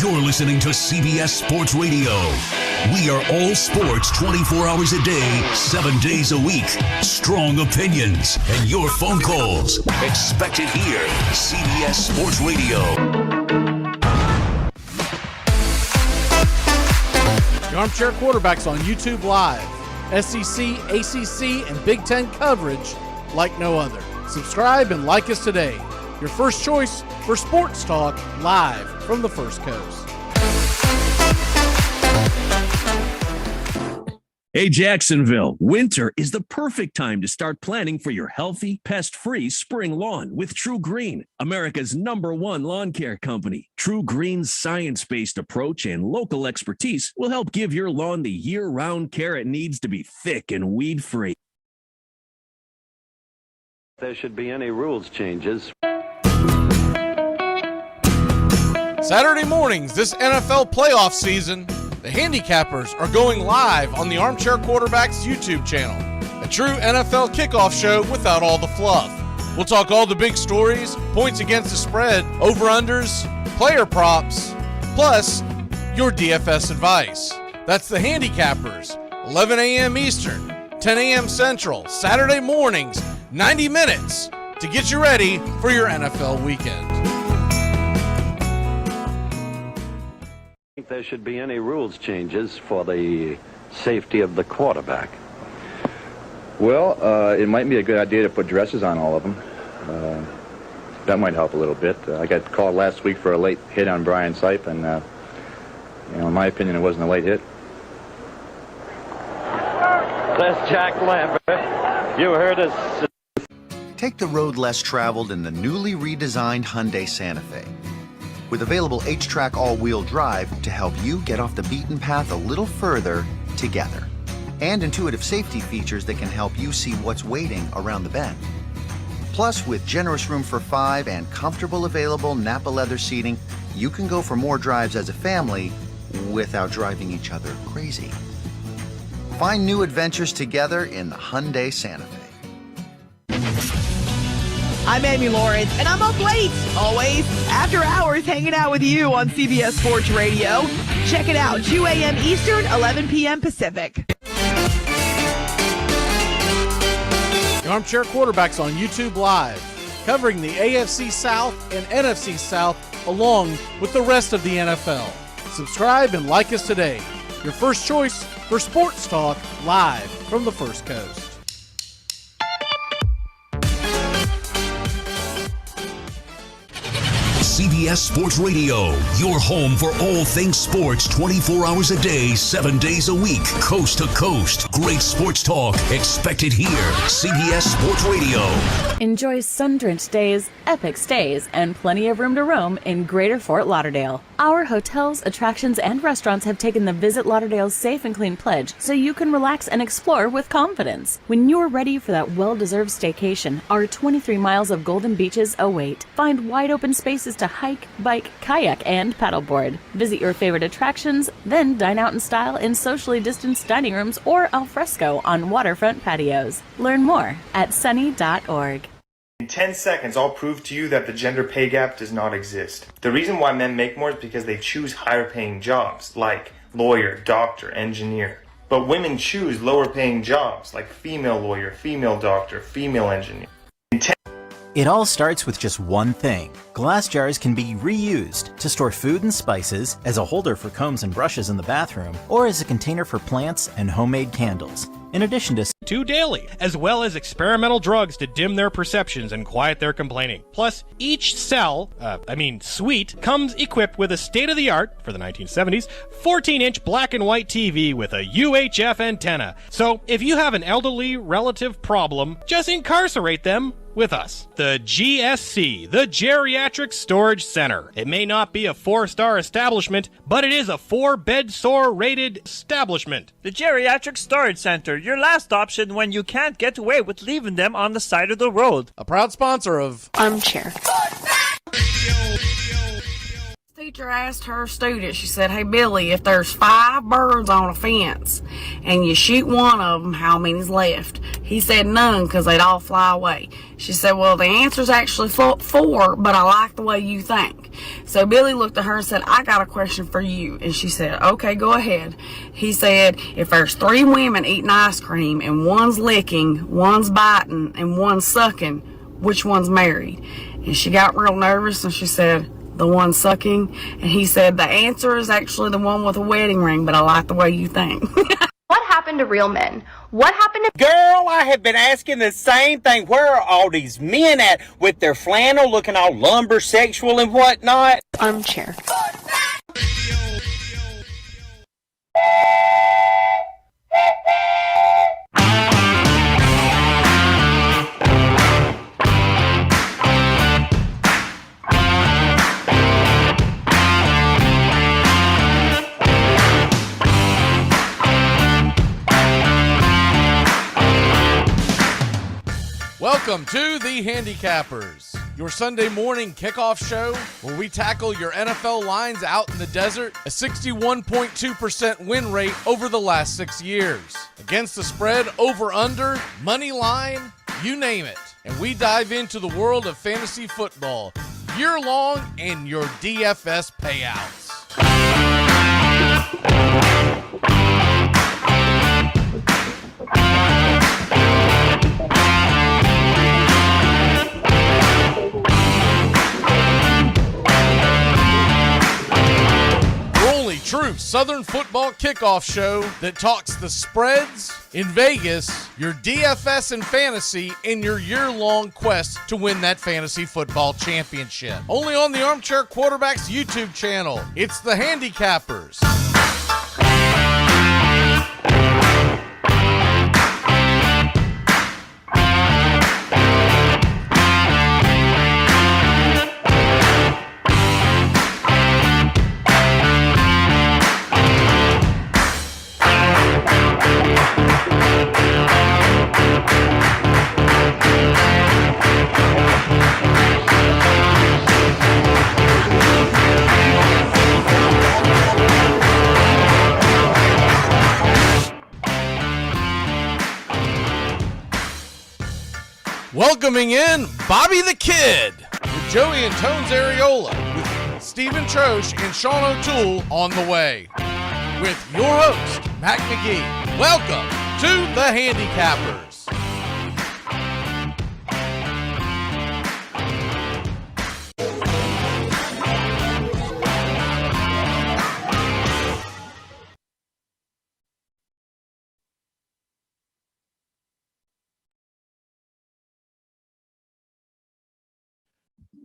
You're listening to CBS Sports Radio. We are all sports 24 hours a day, 7 days a week. Strong opinions and your phone calls. Expected here. CBS Sports Radio. The Armchair Quarterbacks on YouTube Live. SEC, ACC, and Big Ten coverage like no other. Subscribe and like us today. Your first choice for sports talk live from the First Coast. Hey, Jacksonville, winter is the perfect time to start planning for your healthy, pest-free spring lawn with True Green, America's #1 lawn care company. True Green's science-based approach and local expertise will help give your lawn the year-round care it needs to be thick and weed-free. There should be any rules changes. Saturday mornings this NFL playoff season, the Handicappers are going live on the Armchair Quarterbacks YouTube channel, a true NFL kickoff show without all the fluff. We'll talk all the big stories, points against the spread, over-unders, player props, plus your DFS advice. That's the Handicappers, 11 a.m. Eastern, 10 a.m. Central, Saturday mornings, 90 minutes to get you ready for your NFL weekend. There should be any rules changes for the safety of the quarterback. Well, it might be a good idea to put dresses on all of them. That might help a little bit. I got called last week for a late hit on Brian Sipe, and in my opinion, it wasn't a late hit. That's Jack Lambert. You heard us. Take the road less traveled in the newly redesigned Hyundai Santa Fe. With available H-Track all-wheel drive to help you get off the beaten path a little further together. And intuitive safety features that can help you see what's waiting around the bend. Plus, with generous room for 5 and comfortable available Napa leather seating, you can go for more drives as a family without driving each other crazy. Find new adventures together in the Hyundai Santa Fe. I'm Amy Lawrence, and I'm up late, always, after hours hanging out with you on CBS Sports Radio. Check it out, 2 a.m. Eastern, 11 p.m. Pacific. The Armchair Quarterbacks on YouTube Live, covering the AFC South and NFC South along with the rest of the NFL. Subscribe and like us today. Your first choice for sports talk live from the First Coast. CBS Sports Radio, your home for all things sports 24 hours a day, 7 days a week, coast to coast. Great sports talk expected here. CBS Sports Radio. Enjoy sun-drenched days, epic stays, and plenty of room to roam in Greater Fort Lauderdale. Our hotels, attractions, and restaurants have taken the Visit Lauderdale's Safe and Clean pledge so you can relax and explore with confidence. When you're ready for that well-deserved staycation, our 23 miles of golden beaches await. Find wide-open spaces to hike, bike, kayak, and paddleboard. Visit your favorite attractions, then dine out in style in socially distanced dining rooms or al fresco on waterfront patios. Learn more at sunny.org. In 10 seconds, I'll prove to you that the gender pay gap does not exist. The reason why men make more is because they choose higher paying jobs, like lawyer, doctor, engineer. But women choose lower paying jobs, like female lawyer, female doctor, female engineer. It all starts with just one thing. Glass jars can be reused to store food and spices, as a holder for combs and brushes in the bathroom, or as a container for plants and homemade candles. In addition to 2 daily, as well as experimental drugs to dim their perceptions and quiet their complaining. Plus, each suite, comes equipped with a state-of-the-art, for the 1970s, 14-inch black and white TV with a UHF antenna. So, if you have an elderly relative problem, just incarcerate them with us. The GSC, the Geriatric Storage Center. It may not be a 4-star establishment, but it is a 4-bed-sore rated establishment. The Geriatric Storage Center, your last option when you can't get away with leaving them on the side of the road. A proud sponsor of Armchair. Teacher asked her student, she said, "Hey Billy, if there's 5 birds on a fence and you shoot one of them, how many's left?" He said none, because they'd all fly away. She said, well, the answer's actually four, but I like the way you think. So Billy looked at her and said, I got a question for you. And she said, okay, go ahead. He said, if there's 3 women eating ice cream and one's licking, one's biting, and one's sucking, which one's married? And she got real nervous and she said, the one sucking. And he said, the answer is actually the one with a wedding ring, but I like the way you think. What happened to real men? What happened to... Girl, I have been asking the same thing. Where are all these men at with their flannel looking all lumber sexual and whatnot? Armchair. Welcome to the Handicappers, your Sunday morning kickoff show where we tackle your NFL lines out in the desert, a 61.2% win rate over the last 6 years. Against the spread, over under, money line, you name it. And we dive into the world of fantasy football, year long, and your DFS payouts. True Southern football kickoff show that talks the spreads in Vegas, your DFS and fantasy, and your year-long quest to win that fantasy football championship. Only on the Armchair Quarterbacks YouTube channel. It's the Handicappers. Welcoming in Bobby the Kid with Joey and Tones Areola with Stephen Troche and Sean O'Toole on the way with your host, Mac McGee. Welcome to the Handicappers.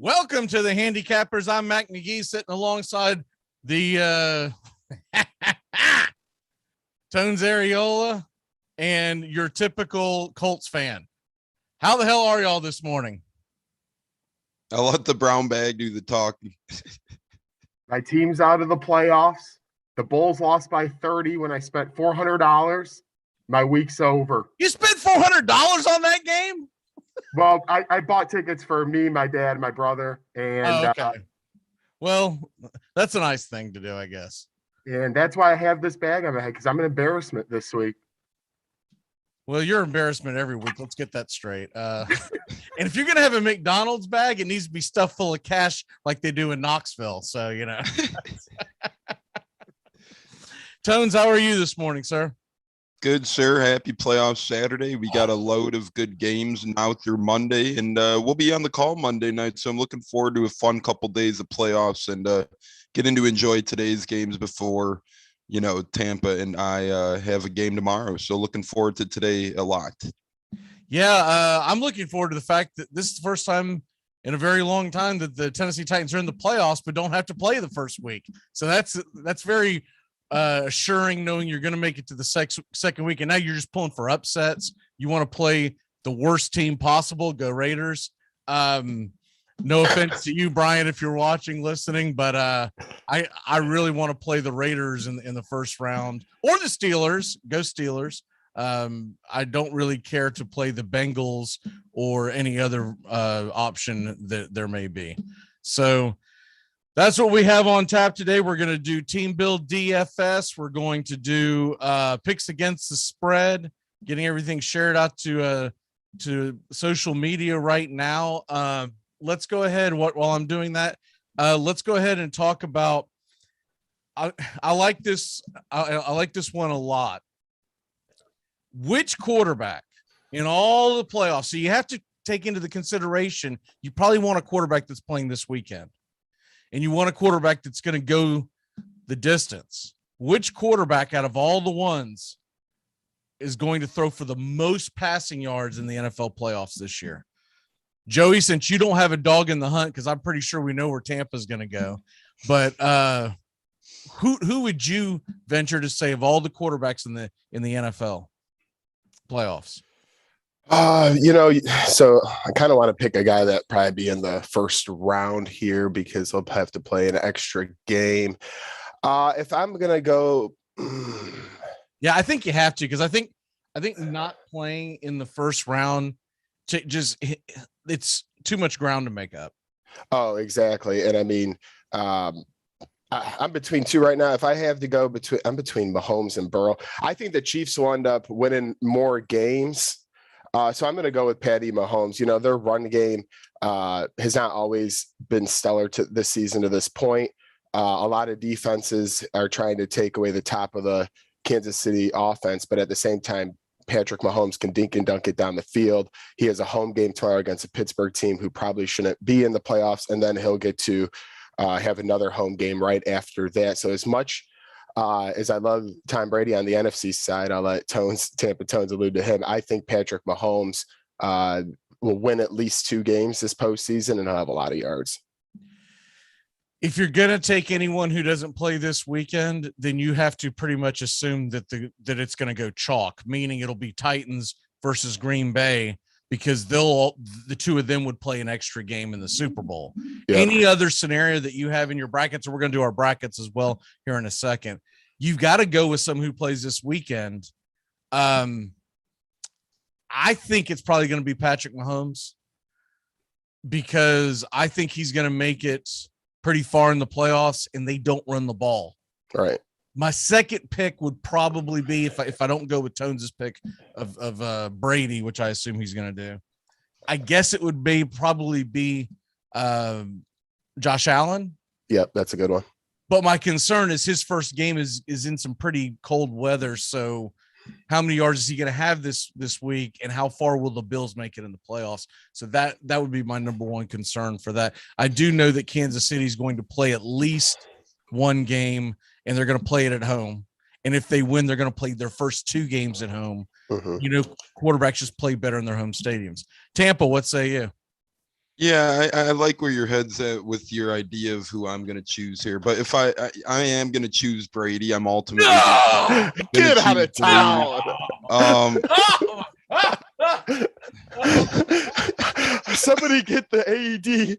Welcome to the Handicappers. I'm Mac McGee sitting alongside the Tones Areola and your typical Colts fan. How the hell are y'all this morning? I'll let the brown bag do the talking. My team's out of the playoffs. The Bulls lost by 30 when I spent $400. My week's over. You spent $400 on that game? Well, I bought tickets for me, my dad, my brother, and okay. Well, that's a nice thing to do, I guess. And that's why I have this bag on my head, because I'm an embarrassment this week. Well, you're embarrassment every week. Let's get that straight. And if you're gonna have a McDonald's bag, it needs to be stuffed full of cash like they do in Knoxville. So you know. Tones, how are you this morning, sir? Good, sir. Happy playoff Saturday. We got a load of good games now through Monday, and we'll be on the call Monday night. So I'm looking forward to a fun couple days of playoffs and getting to enjoy today's games before, you know, Tampa and I have a game tomorrow. So looking forward to today a lot. Yeah, I'm looking forward to the fact that this is the first time in a very long time that the Tennessee Titans are in the playoffs, but don't have to play the first week. So that's very assuring, knowing you're going to make it to the second week, and now you're just pulling for upsets. You want to play the worst team possible. Go Raiders. No offense to you, Brian, if you're watching, listening, but I really want to play the Raiders in the first round, or the Steelers. Go Steelers. I don't really care to play the Bengals or any other option that there may be. So that's what we have on tap today. We're going to do team build DFS. We're going to do picks against the spread. getting everything shared out to social media right now. Let's go ahead. While I'm doing that, let's go ahead and talk about. I like this. I like this one a lot. Which quarterback in all the playoffs? So you have to take into the consideration. You probably want a quarterback that's playing this weekend, and you want a quarterback that's going to go the distance. Which quarterback out of all the ones is going to throw for the most passing yards in the NFL playoffs this year? Joey, since you don't have a dog in the hunt, because I'm pretty sure we know where Tampa's going to go, but who would you venture to say of all the quarterbacks in the NFL playoffs? So I kind of want to pick a guy that probably be in the first round here because he'll have to play an extra game. If I'm gonna go, yeah, I think you have to, because I think not playing in the first round it's too much ground to make up. Oh, exactly. And I mean, I'm between two right now. If I have to go I'm between Mahomes and Burrow. I think the Chiefs will end up winning more games. So I'm going to go with Patty Mahomes. Their run game has not always been stellar to this season to this point. A lot of defenses are trying to take away the top of the Kansas City offense, but at the same time, Patrick Mahomes can dink and dunk it down the field. He has a home game tomorrow against a Pittsburgh team who probably shouldn't be in the playoffs, and then he'll get to have another home game right after that. So as much as I love Tom Brady on the NFC side, I'll let Tampa Tones allude to him. I think Patrick Mahomes will win at least 2 games this postseason, and he'll have a lot of yards. If you're going to take anyone who doesn't play this weekend, then you have to pretty much assume that it's going to go chalk, meaning it'll be Titans versus Green Bay, because the two of them would play an extra game in the Super Bowl. Yep. Any other scenario that you have in your brackets, and we're going to do our brackets as well here in a second, you've got to go with someone who plays this weekend. I think it's probably going to be Patrick Mahomes, because I think he's going to make it pretty far in the playoffs, and they don't run the ball. Right. My second pick would probably be, if I don't go with Tones's pick of Brady, which I assume he's going to do, I guess it would probably be Josh Allen. Yep, that's a good one. But my concern is his first game is in some pretty cold weather. So how many yards is he going to have this week, and how far will the Bills make it in the playoffs? So that would be my number one concern for that. I do know that Kansas City is going to play at least one game, and they're going to play it at home. And if they win, they're going to play their first 2 games at home. Mm-hmm. Quarterbacks just play better in their home stadiums. Tampa, what say you? Yeah, I like where your head's at with your idea of who I'm going to choose here. But if I am going to choose Brady, I'm ultimately get out of town. Somebody get the AED.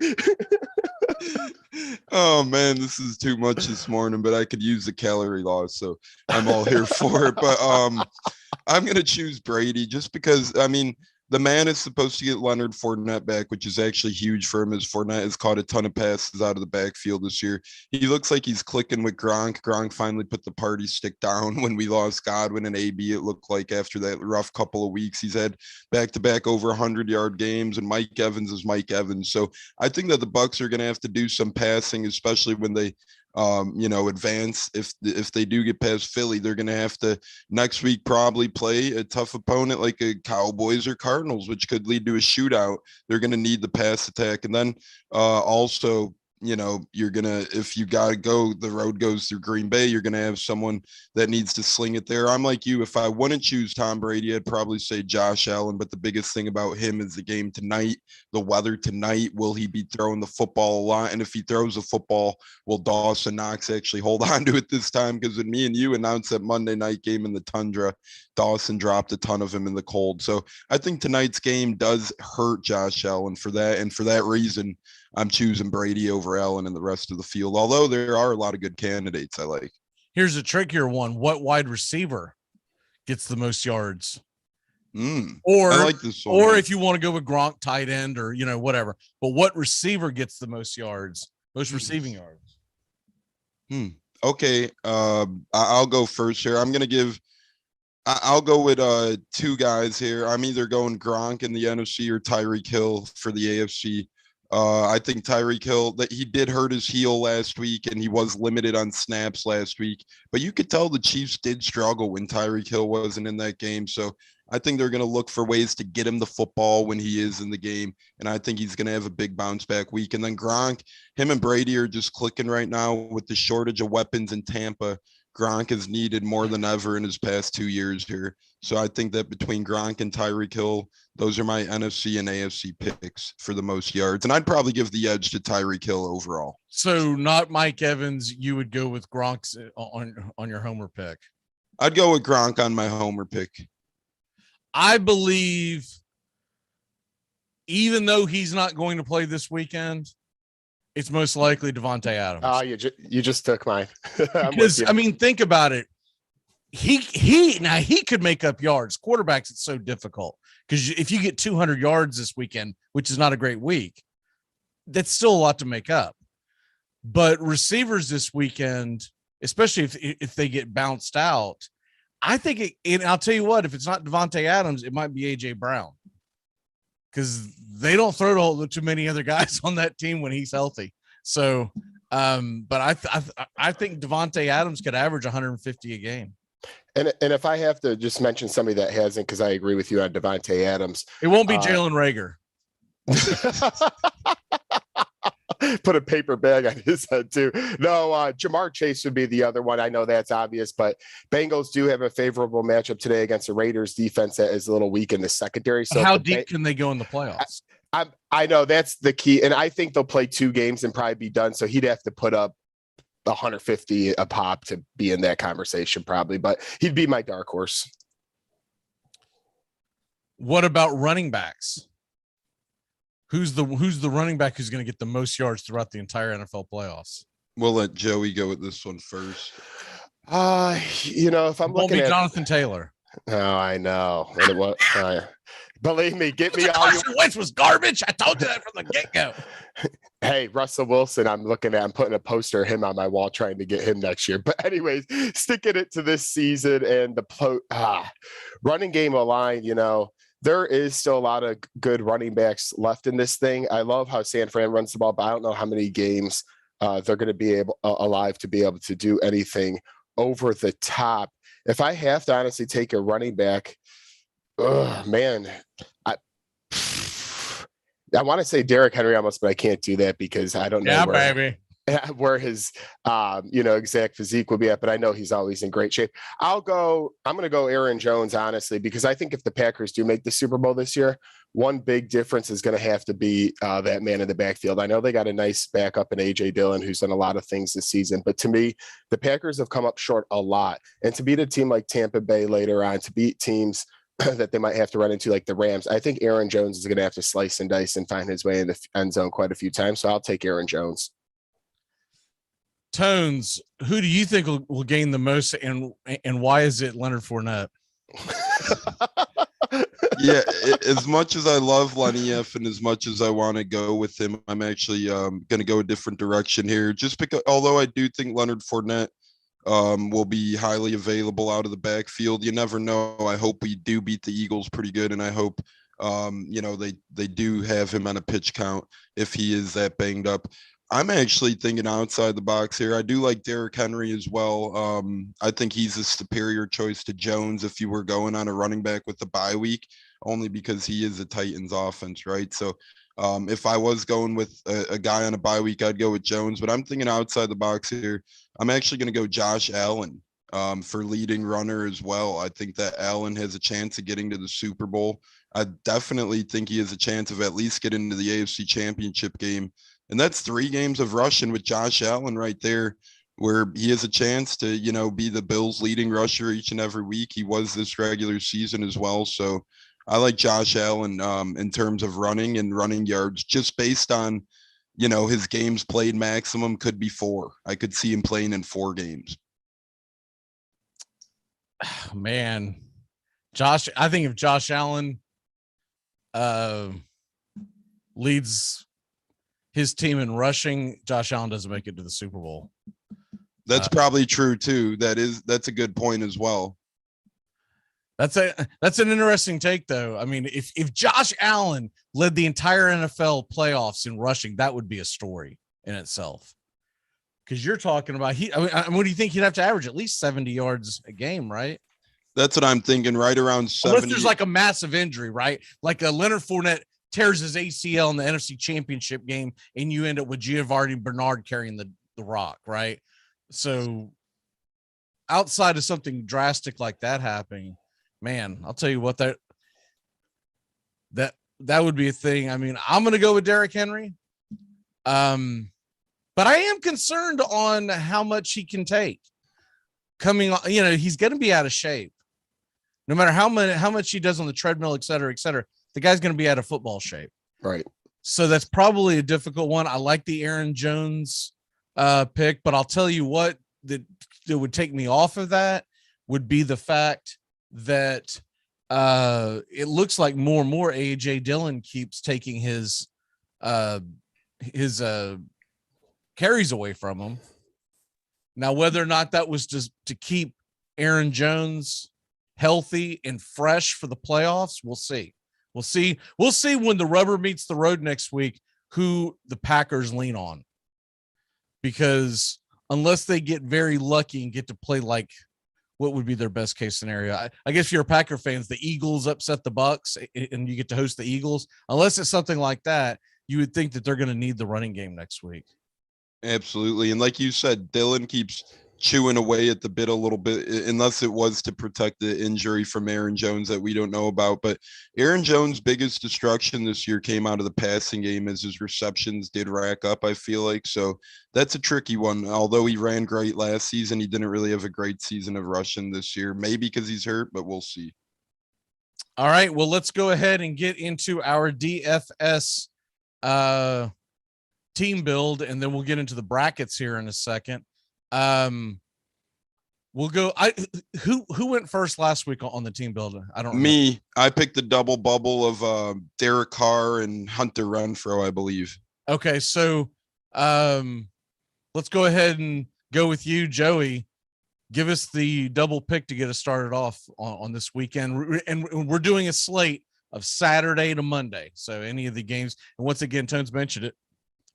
Oh man, this is too much this morning, but I could use the calorie loss, so I'm all here for it. But I'm going to choose Brady just because, I mean, the man is supposed to get Leonard Fournette back, which is actually huge for him, as Fournette has caught a ton of passes out of the backfield this year. He looks like he's clicking with Gronk. Gronk finally put the party stick down when we lost Godwin and AB, it looked like, after that rough couple of weeks. He's had back-to-back over 100-yard games, and Mike Evans is Mike Evans. So I think that the Bucs are going to have to do some passing, especially when they advance. If they do get past Philly, they're going to have to next week probably play a tough opponent like a Cowboys or Cardinals, which could lead to a shootout. They're going to need the pass attack. And then also, you're going to, if you got to go, the road goes through Green Bay, you're going to have someone that needs to sling it there. I'm like you. If I wouldn't choose Tom Brady, I'd probably say Josh Allen. But the biggest thing about him is the game tonight, the weather tonight. Will he be throwing the football a lot? And if he throws the football, will Dawson Knox actually hold on to it this time? Because when me and you announced that Monday night game in the tundra, Dawson dropped a ton of him in the cold. So I think tonight's game does hurt Josh Allen for that. And for that reason, I'm choosing Brady over Allen and the rest of the field, although there are a lot of good candidates I like. Here's a trickier one. What wide receiver gets the most yards? Or I like this one. Or if you want to go with Gronk tight end or, whatever. But what receiver gets the most yards, most receiving yards? Okay. I'll go first here. I'm going to give I'll go with two guys here. I'm either going Gronk in the NFC or Tyreek Hill for the AFC. I think Tyreek Hill, that he did hurt his heel last week and he was limited on snaps last week, but you could tell the Chiefs did struggle when Tyreek Hill wasn't in that game. So I think they're going to look for ways to get him the football when he is in the game. And I think he's going to have a big bounce back week. And then Gronk, him and Brady are just clicking right now with the shortage of weapons in Tampa. Gronk is needed more than ever in his past 2 years here. So I think that between Gronk and Tyreek Hill, those are my NFC and AFC picks for the most yards. And I'd probably give the edge to Tyreek Hill overall. So not Mike Evans, you would go with Gronk's on your homer pick. I'd go with Gronk on my homer pick. I believe even though he's not going to play this weekend, it's most likely Devontae Adams. Oh, you just took mine. Because I mean, think about it. He could make up yards. Quarterbacks, it's so difficult because if you get 200 yards this weekend, which is not a great week, that's still a lot to make up. But receivers this weekend, especially if they get bounced out, I think and I'll tell you what, if it's not Devontae Adams, it might be AJ Brown because they don't throw to too many other guys on that team when he's healthy. So, but I think Devontae Adams could average 150 a game. And if I have to just mention somebody that hasn't, because I agree with you on Devontae Adams, it won't be Jalen Reagor. Put a paper bag on his head too. No, Jamar Chase would be the other one. I know that's obvious, but Bengals do have a favorable matchup today against the Raiders defense that is a little weak in the secondary. So how deep can they go in the playoffs? I know that's the key, and I think they'll play 2 games and probably be done. So he'd have to put up 150 a pop to be in that conversation probably, but he'd be my dark horse. What about running backs? Who's the running back who's going to get the most yards throughout the entire NFL playoffs? We'll let Joey go with this one first. If I'm looking at Jonathan Taylor. Oh, I know. And believe me, get me all Carson Wentz was garbage. I told you that from the get-go. Hey, Russell Wilson, I'm putting a poster of him on my wall trying to get him next year. But anyways, sticking it to this season and the running game aligned, there is still a lot of good running backs left in this thing. I love how San Fran runs the ball, but I don't know how many games they're going to be alive to be able to do anything over the top. If I have to honestly take a running back, man, I want to say Derrick Henry almost, but I can't do that because I don't know where his exact physique will be at, but I know he's always in great shape. I'm going to go Aaron Jones, honestly, because I think if the Packers do make the Super Bowl this year, one big difference is going to have to be that man in the backfield. I know they got a nice backup in AJ Dillon, who's done a lot of things this season, but to me, the Packers have come up short a lot. And to beat a team like Tampa Bay later on, to beat teams that they might have to run into like the Rams, I think Aaron Jones is going to have to slice and dice and find his way in the end zone quite a few times. So I'll take Aaron Jones. Tones, who do you think will gain the most, and why is it Leonard Fournette? Yeah, as much as I love Lenny F and as much as I want to go with him, I'm actually going to go a different direction here. Just because, although I do think Leonard Fournette will be highly available out of the backfield, you never know. I hope we do beat the Eagles pretty good, and I hope they do have him on a pitch count if he is that banged up. I'm actually thinking outside the box here. I do like Derrick Henry as well. I think he's a superior choice to Jones if you were going on a running back with the bye week, only because he is a Titans offense, right? So if I was going with a guy on a bye week, I'd go with Jones, but I'm thinking outside the box here. I'm actually going to go Josh Allen for leading runner as well. I think that Allen has a chance of getting to the Super Bowl. I definitely think he has a chance of at least getting into the AFC Championship game. And that's 3 games of rushing with Josh Allen right there, where he has a chance to, be the Bills' leading rusher each and every week. He was this regular season as well. So I like Josh Allen in terms of running and running yards, just based on, his games played maximum could be 4. I could see him playing in 4 games. Man, I think if Josh Allen leads his team in rushing, Josh Allen doesn't make it to the Super Bowl. That's probably true too. That's a good point as well. That's an interesting take, though. I mean, if Josh Allen led the entire NFL playoffs in rushing, that would be a story in itself. Because you're talking about what do you think he'd have to average? At least 70 yards a game, right? That's what I'm thinking. Right around 70. Unless there's like a massive injury, right? Like a Leonard Fournette tears his ACL in the NFC Championship game, and you end up with Giovanni Bernard carrying the rock, right? So outside of something drastic like that happening, man, I'll tell you what, that would be a thing. I mean, I'm going to go with Derrick Henry. But I am concerned on how much he can take coming on. He's going to be out of shape. No matter how much he does on the treadmill, et cetera, the guy's going to be out of football shape. Right. So that's probably a difficult one. I like the Aaron Jones pick, but I'll tell you what that would take me off of that would be the fact that it looks like more and more AJ Dillon keeps taking his carries away from him. Now, whether or not that was just to keep Aaron Jones healthy and fresh for the playoffs, we'll see. We'll see when the rubber meets the road next week who the Packers lean on. Because unless they get very lucky and get to play like what would be their best case scenario, I guess if you're a Packer fans, the Eagles upset the Bucks and you get to host the Eagles. Unless it's something like that, you would think that they're going to need the running game next week. Absolutely. And like you said, Dillon keeps chewing away at the bit a little bit, unless it was to protect the injury from Aaron Jones that we don't know about. But Aaron Jones' biggest destruction this year came out of the passing game as his receptions did rack up, I feel like. So that's a tricky one. Although he ran great last season, he didn't really have a great season of rushing this year, maybe because he's hurt, but we'll see. All right. Well, let's go ahead and get into our DFS team build, and then we'll get into the brackets here in a second. We'll go. Who went first last week on the team build? I don't. Me. I picked the double bubble of Derek Carr and Hunter Renfrow, I believe. Okay, so let's go ahead and go with you, Joey. Give us the double pick to get us started off on this weekend, and we're doing a slate of Saturday to Monday. So any of the games, and once again, Tones mentioned it,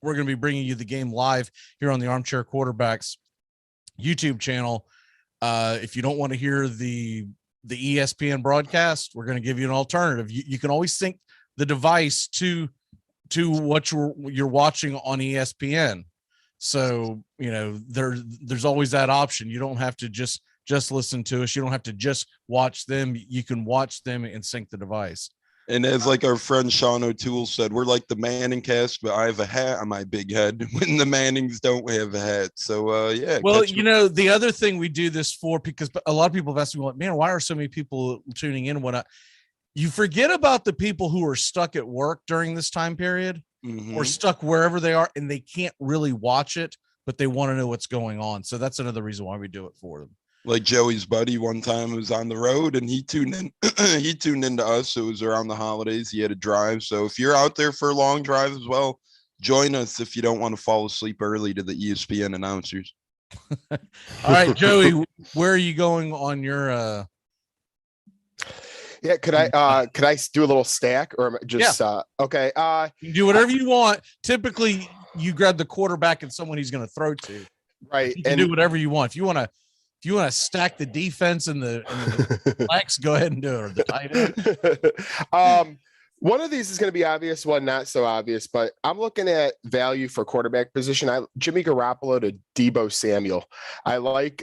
we're going to be bringing you the game live here on the Armchair Quarterbacks YouTube channel. If you don't want to hear the ESPN broadcast, we're going to give you an alternative. You can always sync the device to what you're watching on ESPN. So, there's always that option. You don't have to just listen to us. You don't have to just watch them. You can watch them and sync the device. And as like our friend Sean O'Toole said, we're like the Manning cast, but I have a hat on my big head when the Mannings don't have a hat. So, yeah. Well, the other thing we do this for, because a lot of people have asked me, like, man, why are so many people tuning in? You forget about the people who are stuck at work during this time period or stuck wherever they are, and they can't really watch it, but they want to know what's going on. So that's another reason why we do it for them. Like Joey's buddy one time was on the road and he tuned in. He tuned into us. It was around the holidays. He had a drive. So if you're out there for a long drive as well, join us if you don't want to fall asleep early to the ESPN announcers. All right, Joey, where are you going on your Yeah, could I do a little stack or just okay? You can do whatever you want. Typically, you grab the quarterback and someone he's going to throw to. Right. You can do whatever you want. If you want to stack the defense and the flex, go ahead and do it. Or the tight end. One of these is going to be obvious, one not so obvious, but I'm looking at value for quarterback position. Jimmy Garoppolo to Deebo Samuel. I like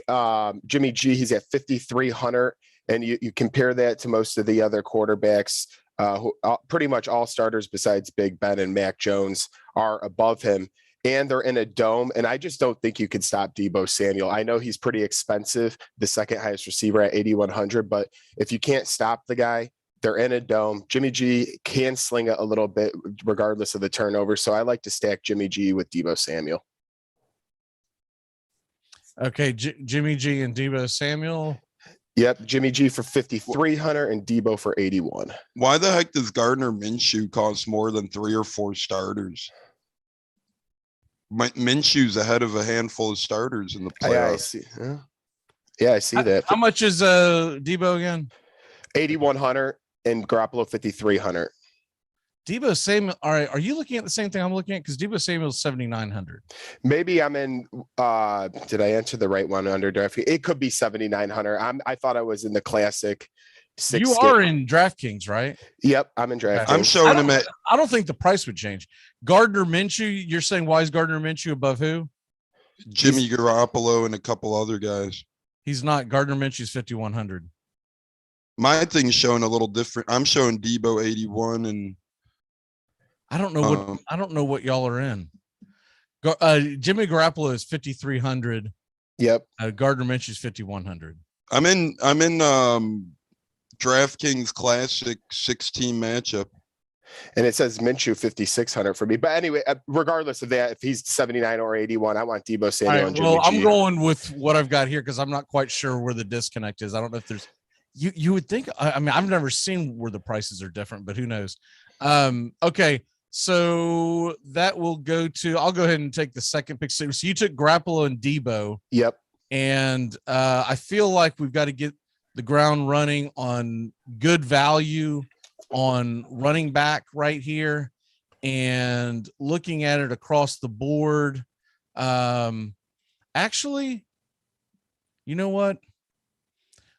Jimmy G. He's at 5,300, and you compare that to most of the other quarterbacks, who pretty much all starters besides Big Ben and Mac Jones are above him. And they're in a dome, and I just don't think you could stop Deebo Samuel. I know he's pretty expensive, the second highest receiver at 8,100, but if you can't stop the guy, they're in a dome. Jimmy G can sling it a little bit regardless of the turnover, so I like to stack Jimmy G with Deebo Samuel. Okay, Jimmy G and Deebo Samuel. Yep, Jimmy G for 5,300 and Deebo for 81. Why the heck does Gardner Minshew cost more than 3 or 4 starters? Minshew's ahead of a handful of starters in the playoffs. Yeah, I see that. How much is Deebo again? 8,100 and Garoppolo 5,300. Debo Samuel. All right. Are you looking at the same thing I'm looking at? Because Debo Samuel's 7,900. Maybe I'm in. Did I enter the right one under draft? It could be 7,900. I thought I was in the classic. You are in DraftKings, right? Yep, I'm in DraftKings. I'm showing him at. I don't think the price would change. Gardner Minshew. You're saying why is Gardner Minshew above who? Jimmy Garoppolo and a couple other guys. He's not. Gardner Minshew's 5,100. My thing's showing a little different. I'm showing Debo 81 and. I don't know what y'all are in. Jimmy Garoppolo is 5,300. Yep. Gardner Minshew's 5,100. I'm in DraftKings Classic 16 matchup. And it says Minshew 5,600 for me. But anyway, regardless of that, if he's 79 or 81, I want Debo Samuel and Jimmy G. I'm going with what I've got here because I'm not quite sure where the disconnect is. I don't know if there's you would think. I mean, I've never seen where the prices are different, but who knows? Okay. So that will go to, I'll go ahead and take the second pick. So you took Garoppolo and Debo. Yep. And I feel like we've got to get the ground running on good value on running back right here and looking at it across the board. Actually, you know what?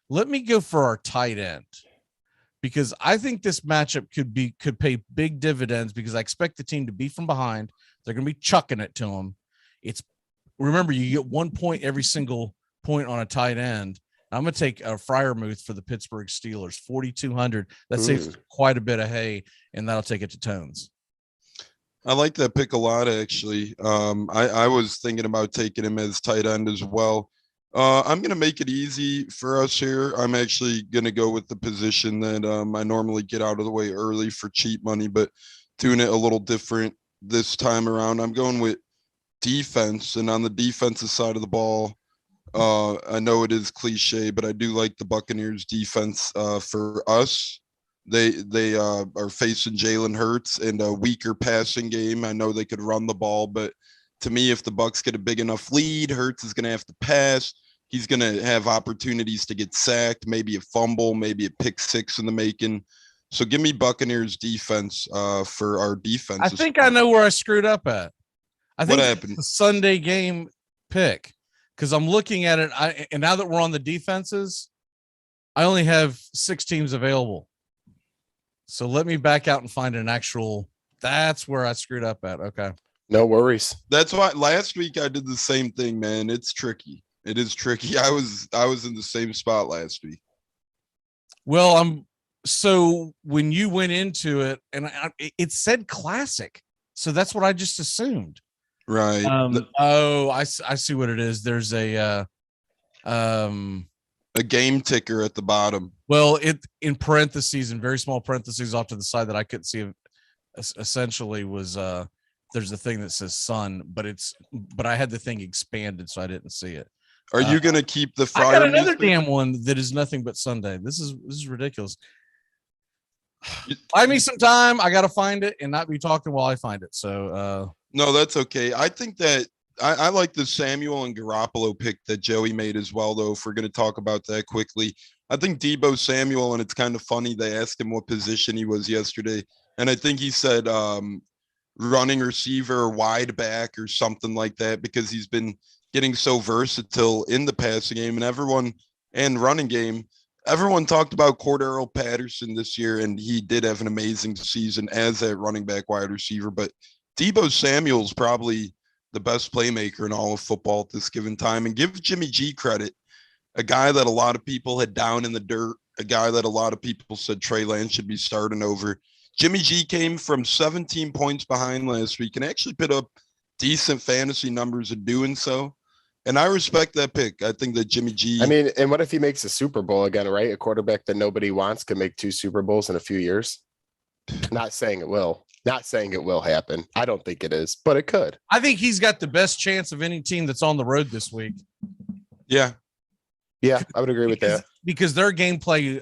Let me go for our tight end. Because I think this matchup could pay big dividends because I expect the team to be from behind. They're going to be chucking it to them. Remember, you get 1 point every single point on a tight end. I'm going to take a Freiermuth for the Pittsburgh Steelers, 4,200. That saves quite a bit of hay, and that'll take it to Tones. I like that pick a lot, actually. I was thinking about taking him as tight end as well. I'm going to make it easy for us here. I'm actually going to go with the position that I normally get out of the way early for cheap money, but doing it a little different this time around. I'm going with defense, and on the defensive side of the ball, I know it is cliche, but I do like the Buccaneers defense for us. They are facing Jalen Hurts and a weaker passing game. I know they could run the ball, but to me, if the Bucs get a big enough lead, Hurts is going to have to pass. He's going to have opportunities to get sacked, maybe a fumble, maybe a pick six in the making. So give me Buccaneers defense for our defense. I think I know where I screwed up at. I think what happened? The Sunday game pick, because I'm looking at it. And now that we're on the defenses, I only have 6 teams available. So let me back out and find an actual. That's where I screwed up at. Okay. No worries. That's why last week I did the same thing, man. It's tricky. It is tricky. I was in the same spot last week. Well, so when you went into it, and it said classic, so that's what I just assumed. Right. I see what it is. There's a game ticker at the bottom. Well, it in parentheses, in very small parentheses off to the side that I couldn't see. Essentially, was there's a thing that says sun, but I had the thing expanded, so I didn't see it. Are you going to keep the I got another damn one that is nothing but Sunday. This is ridiculous. Buy me some time. I got to find it and not be talking while I find it. So no, that's okay. I think that I like the Samuel and Garoppolo pick that Joey made as well, though, if we're going to talk about that quickly. I think Debo Samuel, and it's kind of funny, they asked him what position he was yesterday, and I think he said running receiver or wide back or something like that because he's been getting so versatile in the passing game and running game. Everyone talked about Cordero Patterson this year, and he did have an amazing season as that running back wide receiver. But Debo Samuel's probably the best playmaker in all of football at this given time. And give Jimmy G credit, a guy that a lot of people had down in the dirt, a guy that a lot of people said Trey Lance should be starting over. Jimmy G came from 17 points behind last week and actually put up decent fantasy numbers in doing so. And I respect that pick. I think that Jimmy G. I mean, and what if he makes a Super Bowl again, right? A quarterback that nobody wants can make 2 Super Bowls in a few years. Not saying it will. Not saying it will happen. I don't think it is, but it could. I think he's got the best chance of any team that's on the road this week. Yeah. Yeah, I would agree with that. Because their gameplay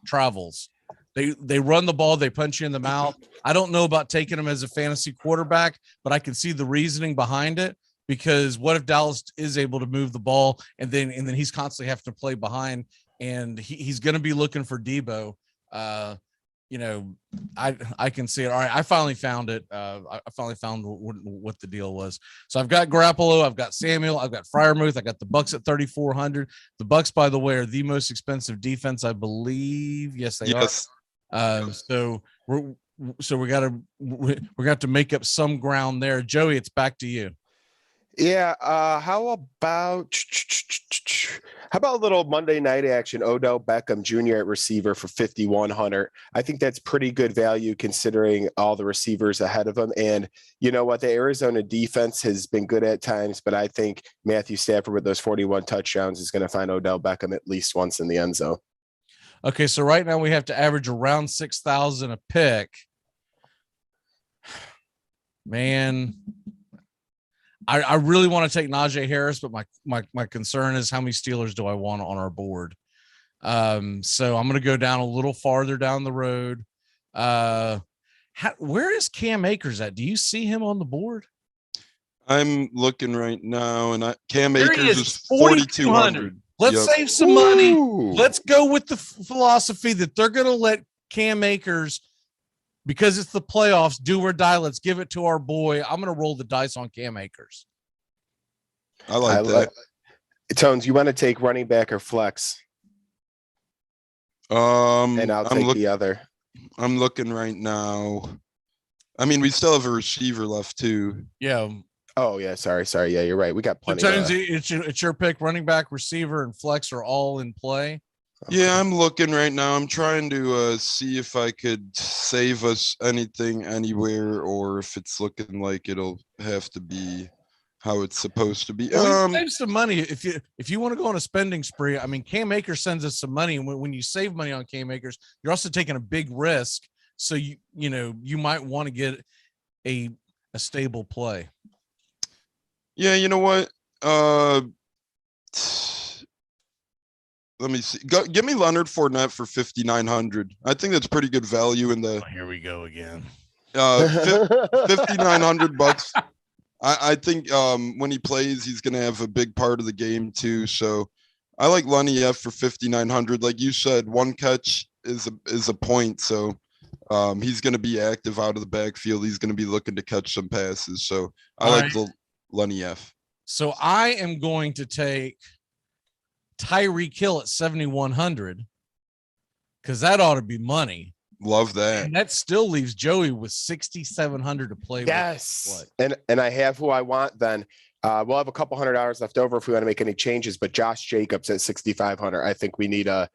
travels. They run the ball, they punch you in the mouth. I don't know about taking him as a fantasy quarterback, but I can see the reasoning behind it. Because what if Dallas is able to move the ball and then he's constantly having to play behind and he's going to be looking for Debo. You know, I can see it. All right, I finally found it. I finally found what the deal was. So I've got Garoppolo, I've got Samuel, I've got Freiermuth, I got the Bucks at 3,400. The Bucks, by the way, are the most expensive defense, I believe. Yes, they are. So we're gonna have to make up some ground there. Joey, it's back to you. Yeah. How about a little Monday night action? Odell Beckham Jr. at receiver for 5,100. I think that's pretty good value considering all the receivers ahead of him. And you know what? The Arizona defense has been good at times, but I think Matthew Stafford with those 41 touchdowns is going to find Odell Beckham at least once in the end zone. Okay, so right now we have to average around 6,000 a pick. Man, I really want to take Najee Harris, but my concern is how many Steelers do I want on our board? So I'm going to go down a little farther down the road. Where is Cam Akers at? Do you see him on the board? I'm looking right now, and Cam There Akers he is 4,200. Let's save some money. Let's go with the philosophy that they're going to let Cam Akers, because it's the playoffs, do or die. Let's give it to our boy. I'm going to roll the dice on Cam Akers. I like that. Tones, you want to take running back or flex? And I'll take the other. I'm looking right now. I mean, we still have a receiver left too. Yeah. Oh yeah. Sorry. Yeah, you're right. We got plenty. It's your pick. Running back, receiver, and flex are all in play. Okay. Yeah, I'm looking right now. I'm trying to see if I could save us anything anywhere, or if it's looking like it'll have to be how it's supposed to be. Save some money if you want to go on a spending spree. I mean, Cam Akers sends us some money, and when you save money on Cam Akers, you're also taking a big risk. So you might want to get a stable play. Yeah, you know what? Let me see. Give me Leonard Fournette for 5,900. I think that's pretty good value in the. Oh, here we go again. 5,900 bucks. I think when he plays, he's going to have a big part of the game too. So I like Lenny F for 5,900. Like you said, one catch is a point. So he's going to be active out of the backfield. He's going to be looking to catch some passes. So I like the Lenny F. So I am going to take Tyreek Hill at 7,100 because that ought to be money. Love that. And that still leaves Joey with 6,700 to play with. And I have who I want then. We'll have a couple $100 left over if we want to make any changes, but Josh Jacobs at 6,500. I think we need a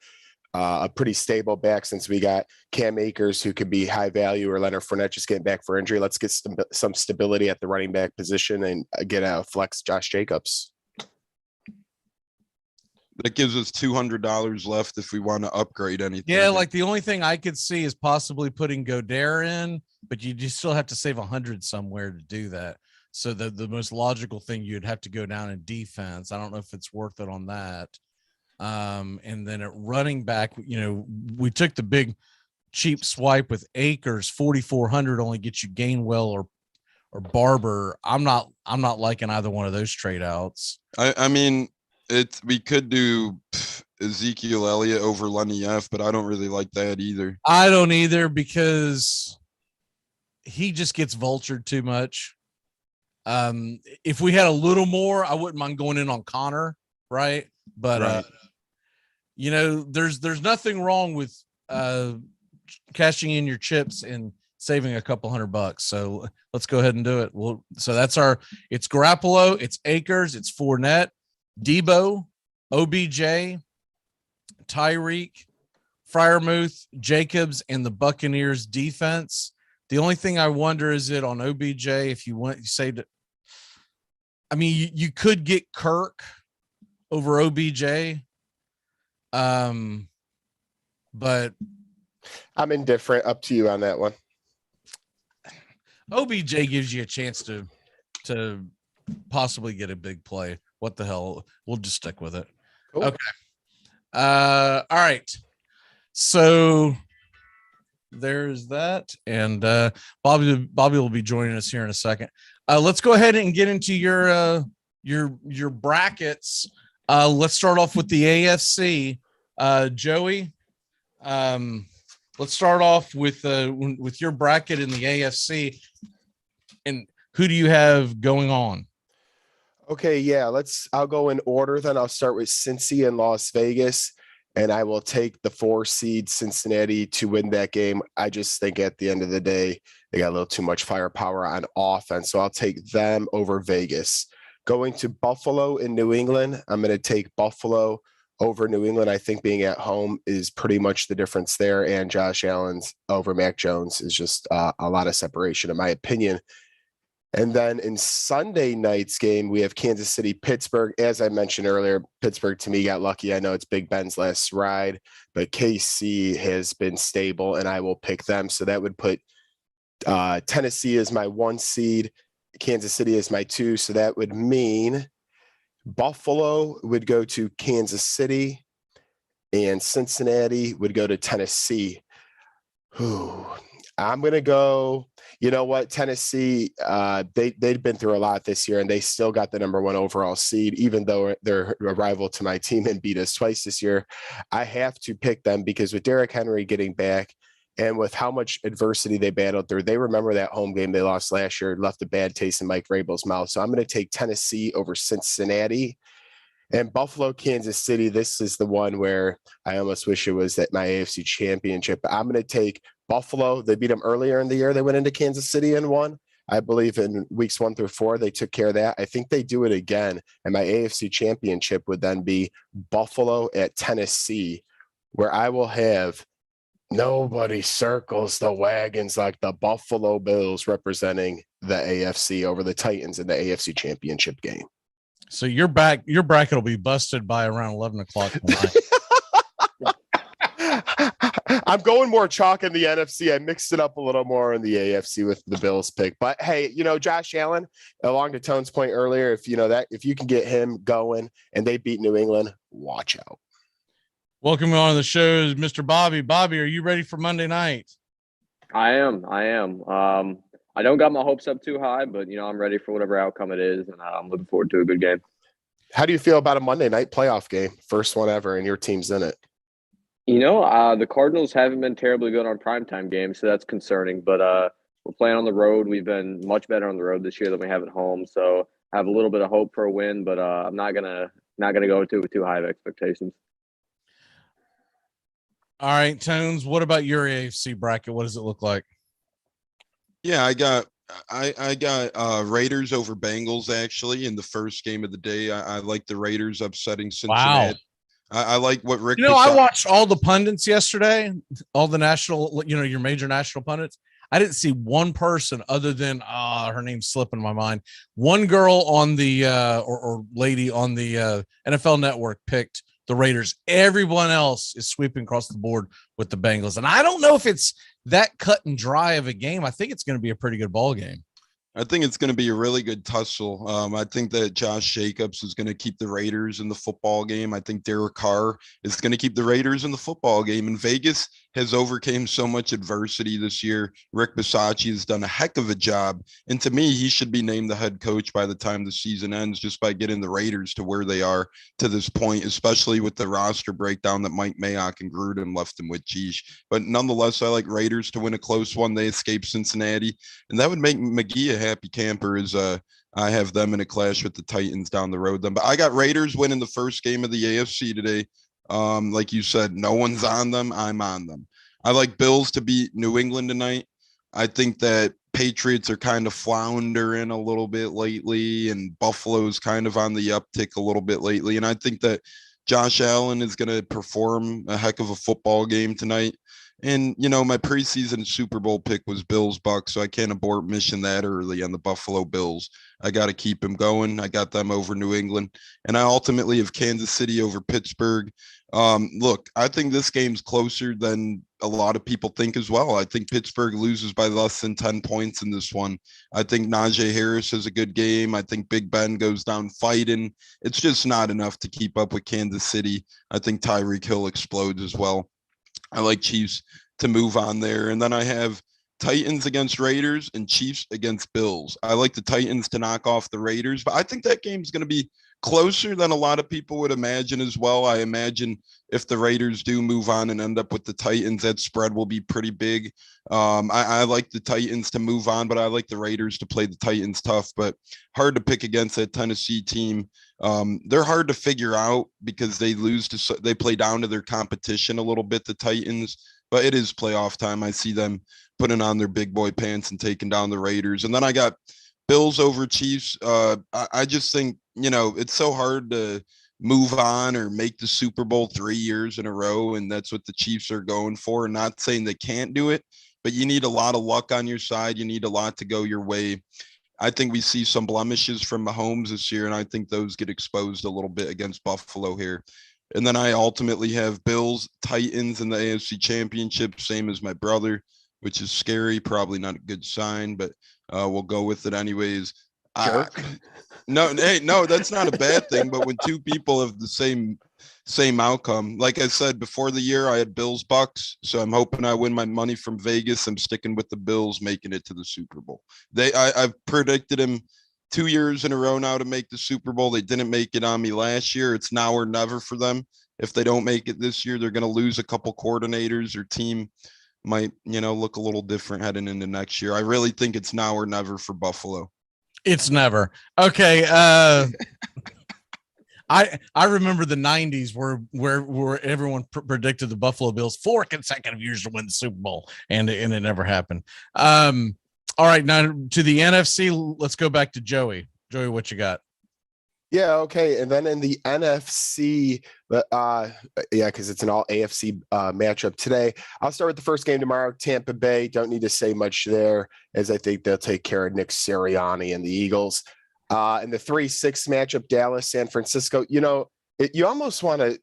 pretty stable back since we got Cam Akers, who could be high value, or Leonard Fournette just getting back for injury. Let's get some stability at the running back position and get a flex Josh Jacobs. That gives us $200 left if we want to upgrade anything. Yeah, like the only thing I could see is possibly putting Godere in, but you still have to save 100 somewhere to do that. So the most logical thing, you'd have to go down in defense. I don't know if it's worth it on that. And then at running back, we took the big cheap swipe with Akers. 4,400 only gets you Gainwell or Barber. I'm not liking either one of those trade outs. I mean, we could do Ezekiel Elliott over Lenny F, but I don't really like that either. I don't either because he just gets vultured too much. If we had a little more, I wouldn't mind going in on Connor, right? But there's nothing wrong with cashing in your chips and saving a couple $100. So let's go ahead and do it. So it's Garoppolo, it's Akers, it's Fournette, Debo, OBJ, Tyreek, Freiermuth, Jacobs, and the Buccaneers defense. The only thing I wonder is it on OBJ, if you you could get Kirk over OBJ. But I'm indifferent. Up to you on that one. OBJ gives you a chance to possibly get a big play. What the hell? We'll just stick with it. Cool. Okay. All right. So there's that. And Bobby will be joining us here in a second. Let's go ahead and get into your brackets. Let's start off with the AFC. Joey, let's start off with your bracket in the AFC, and who do you have going on? Okay, yeah, I'll go in order then. I'll start with Cincy and Las Vegas, and I will take the 4 seed Cincinnati to win that game. I just think at the end of the day, they got a little too much firepower on offense, so I'll take them over Vegas. Going to Buffalo in New England, I'm going to take Buffalo over New England. I think being at home is pretty much the difference there, and Josh Allen's over Mac Jones is just a lot of separation, in my opinion. And then in Sunday night's game, we have Kansas City, Pittsburgh. As I mentioned earlier, Pittsburgh to me got lucky. I know it's Big Ben's last ride, but KC has been stable, and I will pick them. So that would put Tennessee as my 1 seed, Kansas City as my 2. So that would mean Buffalo would go to Kansas City, and Cincinnati would go to Tennessee. I'm going to go, you know what, Tennessee, they've been through a lot this year, and they still got the number 1 overall seed, even though they're a rival to my team and beat us twice this year. I have to pick them because with Derrick Henry getting back and with how much adversity they battled through, they remember that home game they lost last year, left a bad taste in Mike Vrabel's mouth. So I'm going to take Tennessee over Cincinnati. And Buffalo, Kansas City, this is the one where I almost wish it was at my AFC championship. But I'm going to take Buffalo. They beat them earlier in the year. They went into Kansas City and won. I believe in weeks 1 through 4, they took care of that. I think they do it again. And my AFC championship would then be Buffalo at Tennessee, where I will have nobody circles the wagons like the Buffalo Bills representing the AFC over the Titans in the AFC championship game. So your bracket will be busted by around 11 o'clock tonight. I'm going more chalk in the NFC. I mixed it up a little more in the AFC with the Bills pick. But hey, Josh Allen, along to Tone's point earlier, if you can get him going and they beat New England, watch out. Welcome on to the show is Mr. Bobby. Bobby, are you ready for Monday night? I am. I don't got my hopes up too high, but I'm ready for whatever outcome it is, and I'm looking forward to a good game. How do you feel about a Monday night playoff game? First one ever, and your team's in it. The Cardinals haven't been terribly good on primetime games, so that's concerning. But we're playing on the road. We've been much better on the road this year than we have at home, so I have a little bit of hope for a win. But I'm not gonna go into it with too high of expectations. All right, Tones, what about your AFC bracket? What does it look like? Yeah, I got Raiders over Bengals actually in the first game of the day. I like the Raiders upsetting Cincinnati. Wow. I like what Rick. I watched all the pundits yesterday, all the national, your major national pundits. I didn't see one person other than her name's slipping my mind. One girl on the or lady on the NFL Network picked the Raiders. Everyone else is sweeping across the board with the Bengals, and I don't know if it's that cut and dry of a game. I think it's going to be a pretty good ball game. I think it's going to be a really good tussle. I think that Josh Jacobs is going to keep the Raiders in the football game. I think Derek Carr is going to keep the Raiders in the football game. And Vegas has overcame so much adversity this year. Rick Bisaccia has done a heck of a job. And to me, he should be named the head coach by the time the season ends, just by getting the Raiders to where they are to this point, especially with the roster breakdown that Mike Mayock and Gruden left them with. Geesh. But nonetheless, I like Raiders to win a close one. They escape Cincinnati. And that would make McGee a happy camper as I have them in a clash with the Titans down the road. But I got Raiders winning the first game of the AFC today. Like you said, no one's on them. I'm on them. I like Bills to beat New England tonight. I think that Patriots are kind of floundering a little bit lately, and Buffalo's kind of on the uptick a little bit lately. And I think that Josh Allen is going to perform a heck of a football game tonight. And, my preseason Super Bowl pick was Bills-Bucks, so I can't abort mission that early on the Buffalo Bills. I got to keep them going. I got them over New England. And I ultimately have Kansas City over Pittsburgh. Look, I think this game's closer than a lot of people think as well. I think Pittsburgh loses by less than 10 points in this one. I think Najee Harris has a good game. I think Big Ben goes down fighting. It's just not enough to keep up with Kansas City. I think Tyreek Hill explodes as well. I like Chiefs to move on there. And then I have Titans against Raiders and Chiefs against Bills. I like the Titans to knock off the Raiders, but I think that game's going to be closer than a lot of people would imagine as well. I imagine if the Raiders do move on and end up with the Titans, that spread will be pretty big. I like the Titans to move on, but I like the Raiders to play the Titans tough, but hard to pick against that Tennessee team. They're hard to figure out because they play down to their competition a little bit, the Titans, but it is playoff time. I see them putting on their big boy pants and taking down the Raiders. And then I got Bills over Chiefs. I just think, it's so hard to move on or make the Super Bowl 3 years in a row. And that's what the Chiefs are going for. Not saying they can't do it, but you need a lot of luck on your side. You need a lot to go your way. I think we see some blemishes from Mahomes this year, and I think those get exposed a little bit against Buffalo here. And then I ultimately have Bills, Titans in the AFC Championship, same as my brother, which is scary, probably not a good sign, but we'll go with it anyways. No, that's not a bad thing. But when two people have the same outcome, like I said before the year, I had Bills Bucks, so I'm hoping I win my money from Vegas. I'm sticking with the Bills making it to the Super Bowl. I've predicted them 2 years in a row now to make the Super Bowl. They didn't make it on me last year. It's now or never for them. If they don't make it this year, they're going to lose a couple coordinators. Their team might, look a little different heading into next year. I really think it's now or never for Buffalo. It's never. Okay. I remember the 90s where everyone predicted the Buffalo Bills 4 consecutive years to win the Super Bowl, and it never happened. All right, now to the NFC, let's go back to Joey. Joey, what you got? Yeah, okay. And then in the NFC, because it's an all AFC matchup today. I'll start with the first game tomorrow, Tampa Bay. Don't need to say much there, as I think they'll take care of Nick Sirianni and the Eagles. In the 3-6 matchup, Dallas, San Francisco. You almost want to,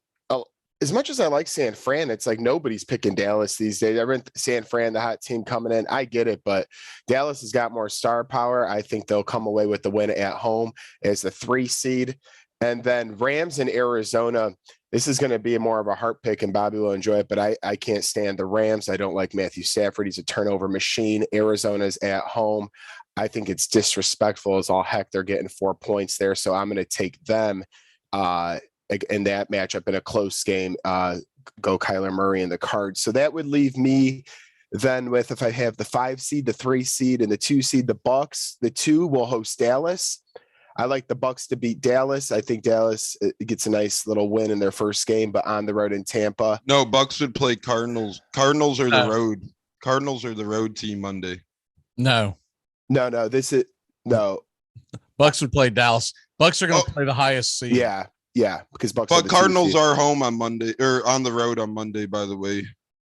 as much as I like San Fran, it's like nobody's picking Dallas these days. Everyone, San Fran, the hot team coming in. I get it, but Dallas has got more star power. I think they'll come away with the win at home as the 3 seed. And then Rams in Arizona. This is going to be more of a heart pick, and Bobby will enjoy it, but I can't stand the Rams. I don't like Matthew Stafford. He's a turnover machine. Arizona's at home. I think it's disrespectful as all heck. They're getting 4 points there, so I'm going to take them in that matchup in a close game. Go Kyler Murray and the Cards. So that would leave me then with, if I have the 5 seed, the 3 seed, and the 2 seed, the Bucks. The 2 will host Dallas. I like the Bucks to beat Dallas. I think Dallas gets a nice little win in their first game, but on the road in Tampa. No, Bucks would play Cardinals. Cardinals are the road. Cardinals are the road team Monday. No. This is no. Bucks would play Dallas. Bucks are going to play the highest seed. Yeah, because Bucks. But Cardinals are home on Monday, or on the road on Monday, by the way.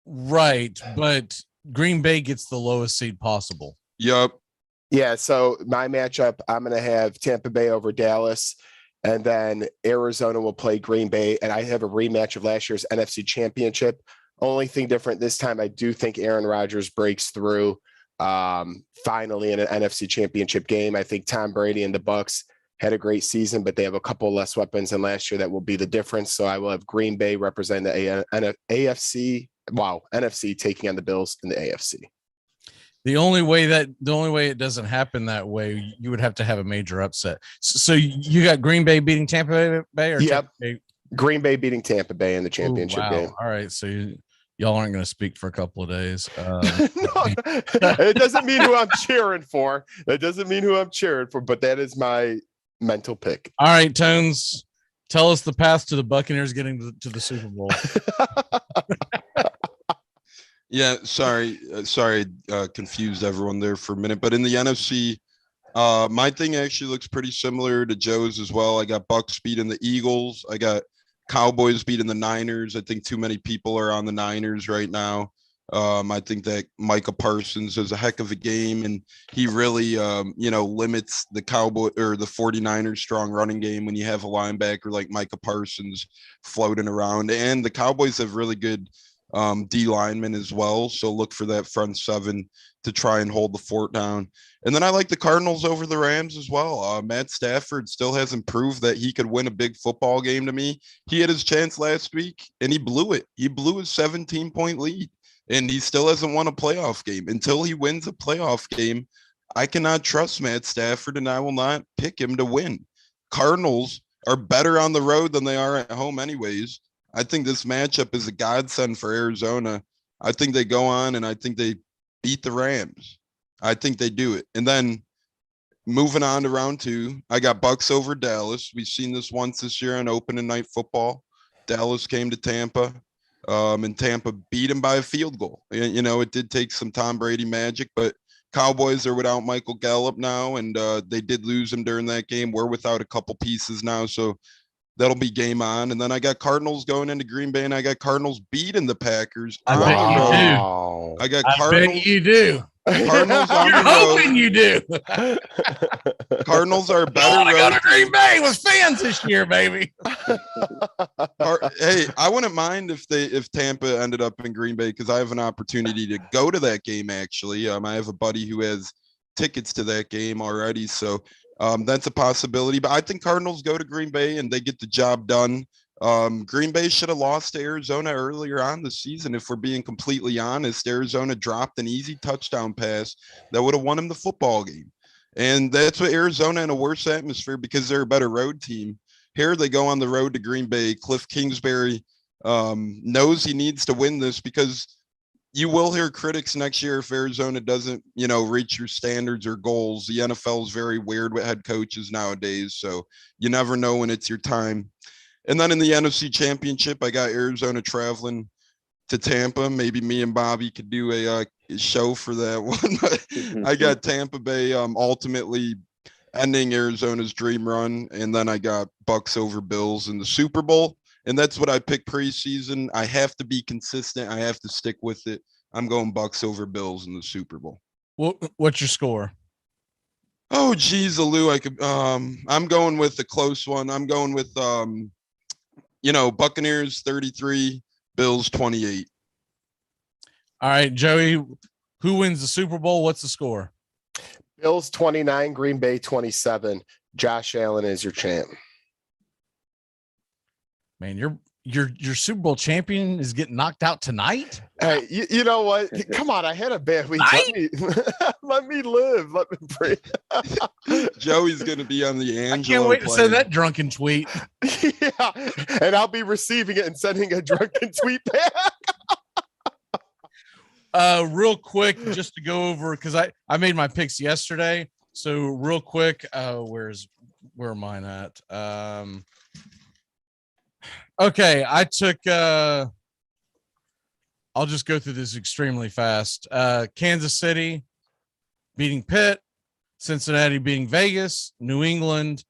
Right, but Green Bay gets the lowest seed possible. Yep. Yeah, so my matchup, I'm going to have Tampa Bay over Dallas, and then Arizona will play Green Bay, and I have a rematch of last year's NFC Championship. Only thing different this time, I do think Aaron Rodgers breaks through finally in an NFC Championship game. I think Tom Brady and the Bucks had a great season, but they have a couple less weapons than last year that will be the difference. So I will have Green Bay represent the NFC taking on the Bills in the AFC. The only way it doesn't happen that way, you would have to have a major upset. So you got Green Bay beating Tampa Bay, or yep, Green Bay beating Tampa Bay in the championship game. All right, so y'all aren't going to speak for a couple of days. No, it doesn't mean who I'm cheering for. But that is my mental pick. All right, Tones, tell us the path to the Buccaneers getting to the Super Bowl. Yeah, sorry, confused everyone there for a minute. But in the NFC, my thing actually looks pretty similar to Joe's as well. I got Bucks beating the Eagles. I got Cowboys beating the Niners. I think too many people are on the Niners right now. I think that Micah Parsons does a heck of a game, and he really, limits the Cowboy or the 49ers strong running game when you have a linebacker like Micah Parsons floating around. And the Cowboys have really good D linemen as well. So look for that front seven to try and hold the fort down. And then I like the Cardinals over the Rams as well. Matt Stafford still hasn't proved that he could win a big football game to me. He had his chance last week and he blew it. He blew his 17-point lead, and he still hasn't won a playoff game. Until he wins a playoff game, I cannot trust Matt Stafford, and I will not pick him to win. Cardinals are better on the road than they are at home anyways. I think this matchup is a godsend for Arizona. I think they go on and I think they beat the Rams. I think they do it. And then moving on to round 2, I got Bucks over Dallas. We've seen this once this year on opening night football. Dallas came to Tampa, and Tampa beat him by a field goal. You know, it did take some Tom Brady magic, but Cowboys are without Michael Gallup now, and they did lose him during that game. We're without a couple pieces now, so that'll be game on. And then I got Cardinals going into Green Bay, and I got Cardinals beating the Packers. I bet you do. I got I Cardinals. bet you do. Cardinals on You're the road. hoping you do. Cardinals are You better. want to go to Green Bay with fans this year, baby. Hey, I wouldn't mind if Tampa ended up in Green Bay because I have an opportunity to go to that game. Actually, I have a buddy who has tickets to that game already, so that's a possibility. But I think Cardinals go to Green Bay and they get the job done. Green Bay should have lost to Arizona earlier on the season. If we're being completely honest, Arizona dropped an easy touchdown pass that would have won them the football game. And that's what Arizona in a worse atmosphere because they're a better road team. Here they go on the road to Green Bay. Cliff Kingsbury knows he needs to win this because you will hear critics next year if Arizona doesn't, reach your standards or goals. The NFL is very weird with head coaches nowadays, so you never know when it's your time. And then in the NFC Championship, I got Arizona traveling to Tampa. Maybe me and Bobby could do a show for that one. But I got Tampa Bay ultimately ending Arizona's dream run. And then I got Bucks over Bills in the Super Bowl. And that's what I picked preseason. I have to be consistent. I have to stick with it. I'm going Bucks over Bills in the Super Bowl. What's your score? Oh, geez, Alou, I'm going with the close one. I'm going with, Buccaneers 33, Bills 28. All right, Joey, who wins the Super Bowl? What's the score? Bills 29, Green Bay 27. Josh Allen is your champ. Man, your Super Bowl champion is getting knocked out tonight. Hey, you know what? Come on, I had a bad week. Let me live. Let me breathe. Joey's going to be on the Angelo. I can't wait to send that drunken tweet. Yeah, and I'll be receiving it and sending a drunken tweet back. Real quick, just to go over, because I made my picks yesterday. So real quick, where are mine at? Okay, I took I'll just go through this extremely fast. Kansas City beating Pitt, Cincinnati beating Vegas, New England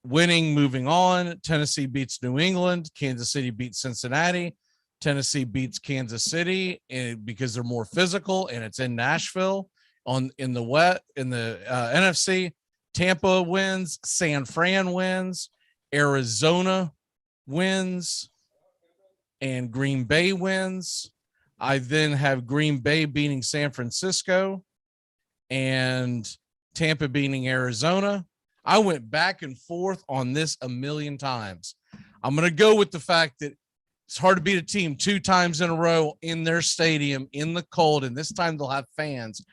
winning, moving on. Tennessee beats New England, Kansas City beats Cincinnati, Tennessee beats Kansas City because they're more physical and it's in Nashville. In the NFC, Tampa wins, San Fran wins, Arizona wins, and Green Bay wins. I then have Green Bay beating San Francisco and Tampa beating Arizona. I went back and forth on this a million times. I'm going to go with the fact that it's hard to beat a team 2 times in a row in their stadium in the cold, and this time they'll have fans.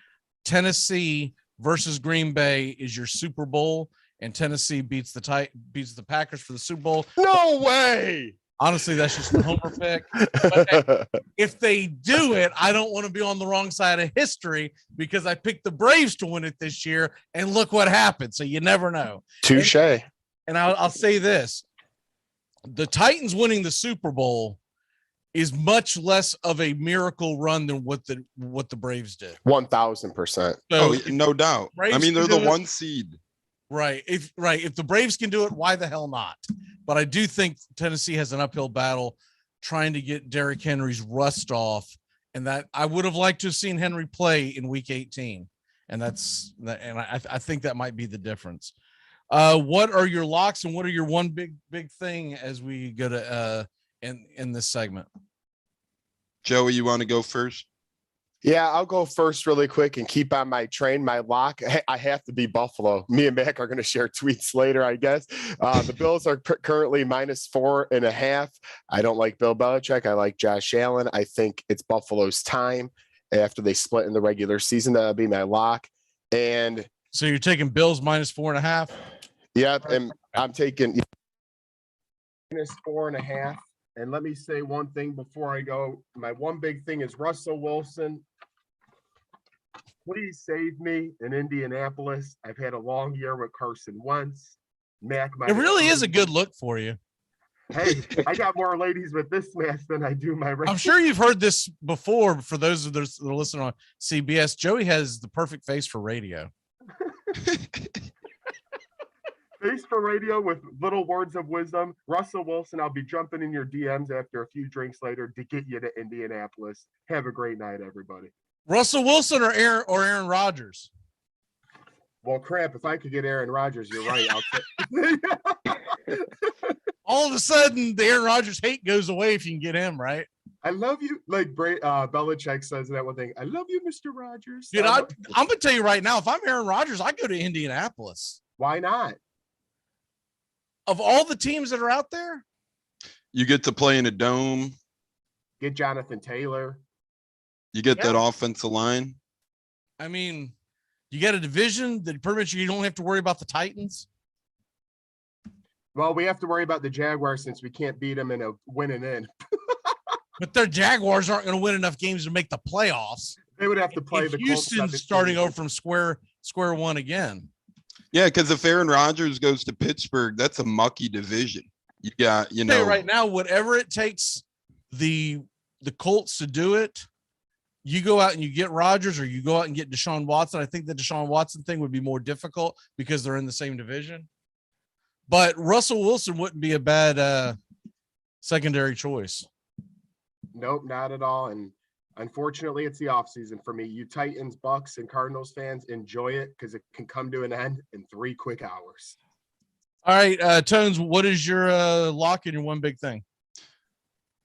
Tennessee versus Green Bay is your Super Bowl, and Tennessee beats the Packers for the Super Bowl. No way. Honestly, that's just a homer pick. But if they do it, I don't want to be on the wrong side of history because I picked the Braves to win it this year, and look what happened. So you never know. Touche. And I'll say this. The Titans winning the Super Bowl is much less of a miracle run than what the Braves did. 1,000%. So no doubt. I mean, they're the 1 seed. Right. If the Braves can do it, why the hell not? But I do think Tennessee has an uphill battle trying to get Derrick Henry's rust off, and that I would have liked to have seen Henry play in Week 18, and I think that might be the difference. What are your locks, and what are your one big thing as we go to in this segment? Joey, you want to go first? Yeah, I'll go first really quick and keep on my train. My lock, I have to be Buffalo. Me and Mac are going to share tweets later, I guess. The Bills are currently -4.5. I don't like Bill Belichick. I like Josh Allen. I think it's Buffalo's time after they split in the regular season. That'll be my lock. And so you're taking Bills -4.5? Yep. And I'm taking minus 4.5. And let me say one thing before I go. My one big thing is Russell Wilson. Please save me in Indianapolis. I've had a long year with Carson Wentz. Mac, It really is a good look for you. Hey, I got more ladies with this match than I do my. I'm sure you've heard this before. For those of those that are listening on CBS, Joey has the perfect face for radio. Face for radio with little words of wisdom. Russell Wilson, I'll be jumping in your DMs after a few drinks later to get you to Indianapolis. Have a great night, everybody. Russell Wilson or Aaron Rodgers? Well, crap, if I could get Aaron Rodgers, you're right. All of a sudden, the Aaron Rodgers hate goes away if you can get him, right? I love you. Like Belichick says that one thing. I love you, Mr. Rodgers. Dude, I'm going to tell you right now, if I'm Aaron Rodgers, I go to Indianapolis. Why not? Of all the teams that are out there? You get to play in a dome. Get Jonathan Taylor. You get that offensive line. I mean, you got a division that pretty much you don't have to worry about the Titans. Well, we have to worry about the Jaguars since we can't beat them in a winning in. But their Jaguars aren't going to win enough games to make the playoffs. They would have to play the Houston's starting over from square one again. Yeah, because if Aaron Rodgers goes to Pittsburgh, that's a mucky division. You got, right now, whatever it takes the Colts to do it, you go out and you get Rodgers or you go out and get Deshaun Watson. I think the Deshaun Watson thing would be more difficult because they're in the same division. But Russell Wilson wouldn't be a bad secondary choice. Nope, not at all. And unfortunately, it's the offseason for me. You Titans, Bucks, and Cardinals fans, enjoy it because it can come to an end in 3 quick hours. All right, Tones, what is your lock and your one big thing?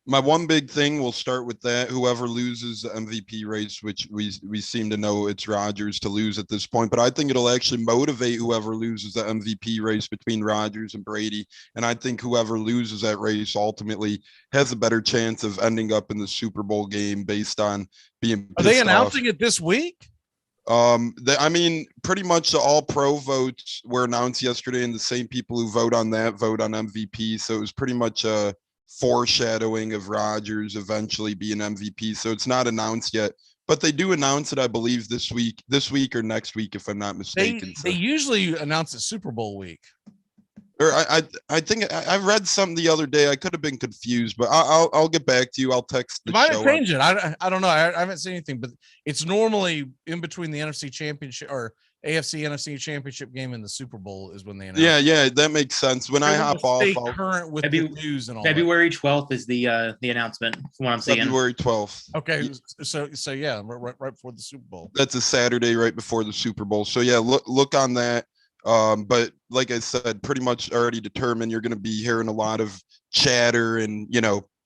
My one big thing, we'll start with that. Whoever loses the MVP race, which we seem to know it's Rodgers to lose at this point, but I think it'll actually motivate whoever loses the MVP race between Rodgers and Brady. And I think whoever loses that race ultimately has a better chance of ending up in the Super Bowl game based on being pissed Are they announcing off. it this week? I mean, pretty much the all pro votes were announced yesterday, and the same people who vote on that vote on MVP. So it was pretty much a foreshadowing of Rodgers eventually being MVP. So it's not announced yet, but they do announce it, I believe, this week or next week, if I'm not mistaken. They usually announce it Super Bowl week. Or I think I read something the other day. I could have been confused, but I'll get back to you. I'll text the Might show. have changed it. I don't know. I haven't seen anything, but it's normally in between the NFC Championship or AFC NFC Championship game and the Super Bowl is when they announce. Yeah, that makes sense. When I hop off, I'll current with the news and all. February 12th is the announcement. From what I'm seeing. February 12th. Okay, so yeah, right before the Super Bowl. That's a Saturday right before the Super Bowl. So yeah, look on that. But like I said, pretty much already determined you're going to be hearing a lot of chatter, and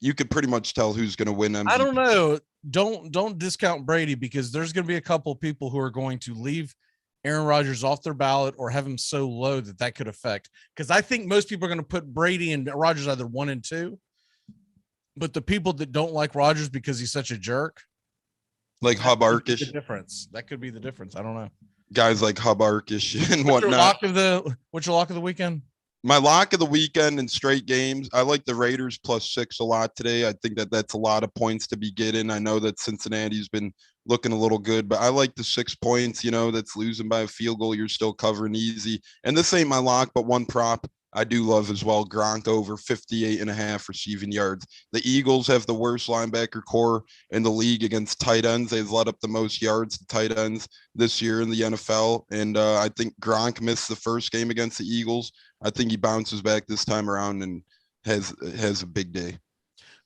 you could pretty much tell who's going to win MVP. I don't know. Don't discount Brady because there's going to be a couple of people who are going to leave Aaron Rodgers off their ballot or have him so low that could affect. Because I think most people are going to put Brady and Rodgers either 1 and 2. But the people that don't like Rodgers because he's such a jerk, like Hub Arkish, the difference. That could be the difference. I don't know. Guys like Hub Arkish and what's whatnot. What's your lock of the weekend? My lock of the weekend in straight games, I like the Raiders +6 a lot today. I think that's a lot of points to be getting. I know that Cincinnati's been looking a little good, but I like the 6 points, that's losing by a field goal. You're still covering easy. And this ain't my lock, but one prop I do love as well. Gronk over 58.5 receiving yards. The Eagles have the worst linebacker core in the league against tight ends. They've let up the most yards to tight ends this year in the NFL. And I think Gronk missed the first game against the Eagles. I think he bounces back this time around and has a big day.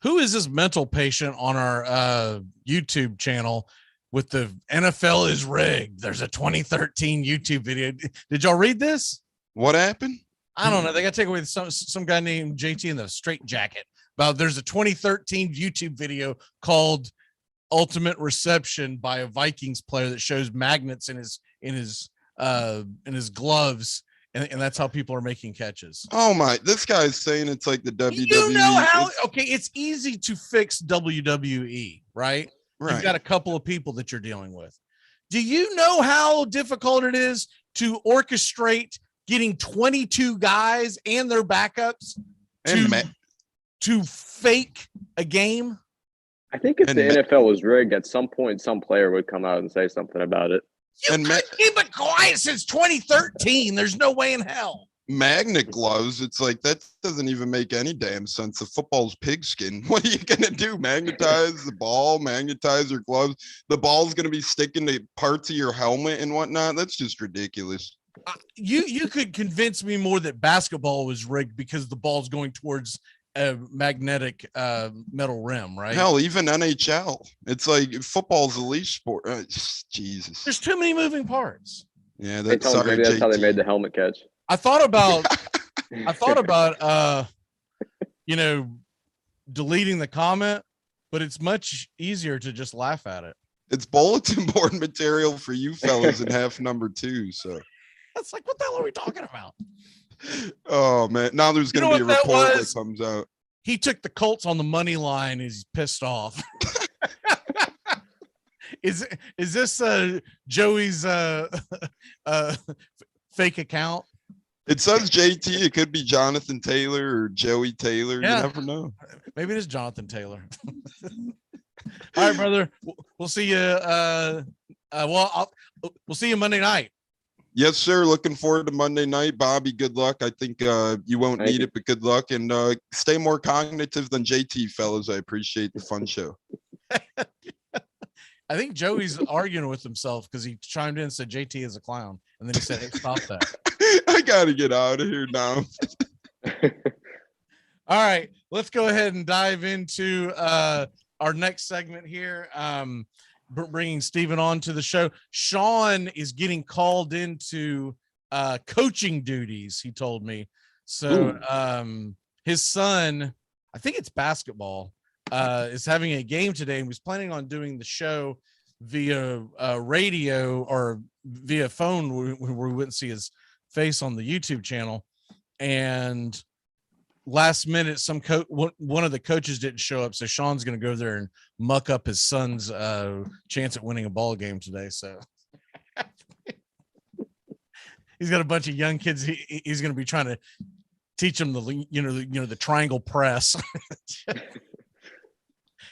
Who is this mental patient on our YouTube channel with the NFL is rigged? There's a 2013 YouTube video. Did y'all read this? What happened? I don't know. They got to take away some guy named JT in the straight jacket. But there's a 2013 YouTube video called Ultimate Reception by a Vikings player that shows magnets in his gloves. And that's how people are making catches. Oh my, this guy's saying it's like the WWE. You know how, okay, it's easy to fix WWE, right? Right. You've got a couple of people that you're dealing with. Do you know how difficult it is to orchestrate getting 22 guys and their backups And to fake a game. I think if the NFL was rigged, at some point, some player would come out and say something about it. You could keep it quiet since 2013. There's no way in hell. Magnet gloves, it's like that doesn't even make any damn sense. The football's pigskin. What are you gonna do? Magnetize the ball, magnetize your gloves. The ball's gonna be sticking to parts of your helmet and whatnot. That's just ridiculous. You could convince me more that basketball was rigged because the ball's going towards a magnetic metal rim, right? Hell, even NHL. It's like football's the least sport. Jesus. There's too many moving parts. Yeah, Maybe that's how they made the helmet catch. I thought about deleting the comment, but it's much easier to just laugh at it. It's bulletin board material for you fellas in half number 2. So that's like, what the hell are we talking about? Oh man, now there's gonna be a report that comes out. He took the Colts on the money line. He's pissed off. Is this Joey's fake account? It says JT. It could be Jonathan Taylor or Joey Taylor. Yeah. You never know. Maybe it is Jonathan Taylor. All right, brother. We'll see you. We'll see you Monday night. Yes, sir. Looking forward to Monday night. Bobby, good luck. I think you won't need it, but good luck. And stay more cognitive than JT, fellas. I appreciate the fun show. I think Joey's arguing with himself because he chimed in and said JT is a clown. And then he said, hey, stop that. I got to get out of here now. All right. Let's go ahead and dive into our next segment here. Bringing Steven on to the show. Sean is getting called into coaching duties, he told me. So his son, I think it's basketball, is having a game today and was planning on doing the show via radio or via phone where we wouldn't see his face on the YouTube channel. And last minute, one of the coaches didn't show up, so Sean's going to go there and muck up his son's chance at winning a ball game today. So he's got a bunch of young kids. He's going to be trying to teach them the triangle press.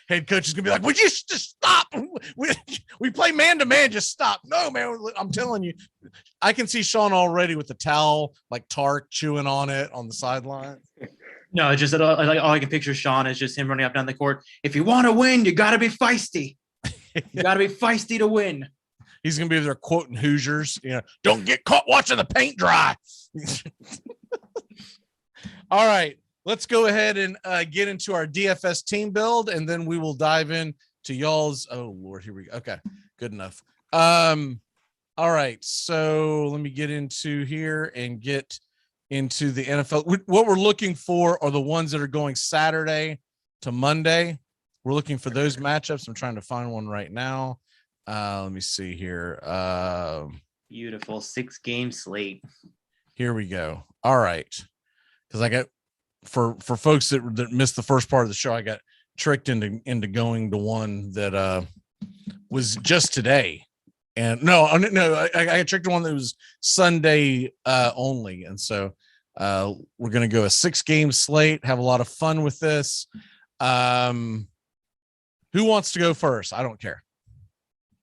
Head coach is going to be like, "Would you just stop? We play man to man. Just stop." No, man. I'm telling you, I can see Sean already with the towel, like Tark chewing on it on the sideline. No, it's just that all I can picture Sean is just him running up down the court. If you want to win, you got to be feisty. You got to be feisty to win. He's going to be there quoting Hoosiers. Don't get caught watching the paint dry. All right, let's go ahead and get into our DFS team build, and then we will dive in to y'all's. Oh Lord, here we go. Okay, good enough. All right, so let me get into here and get into the NFL. What we're looking for are the ones that are going Saturday to Monday. We're looking for those matchups. I'm trying to find one right now. Let me see here. Beautiful 6-game slate. Here we go. All right. Because I got for folks that missed the first part of the show, I got tricked into going to one that was just today. And no, I got tricked to one that was Sunday only. And so we're going to go a 6-game slate, have a lot of fun with this. Who wants to go first? I don't care.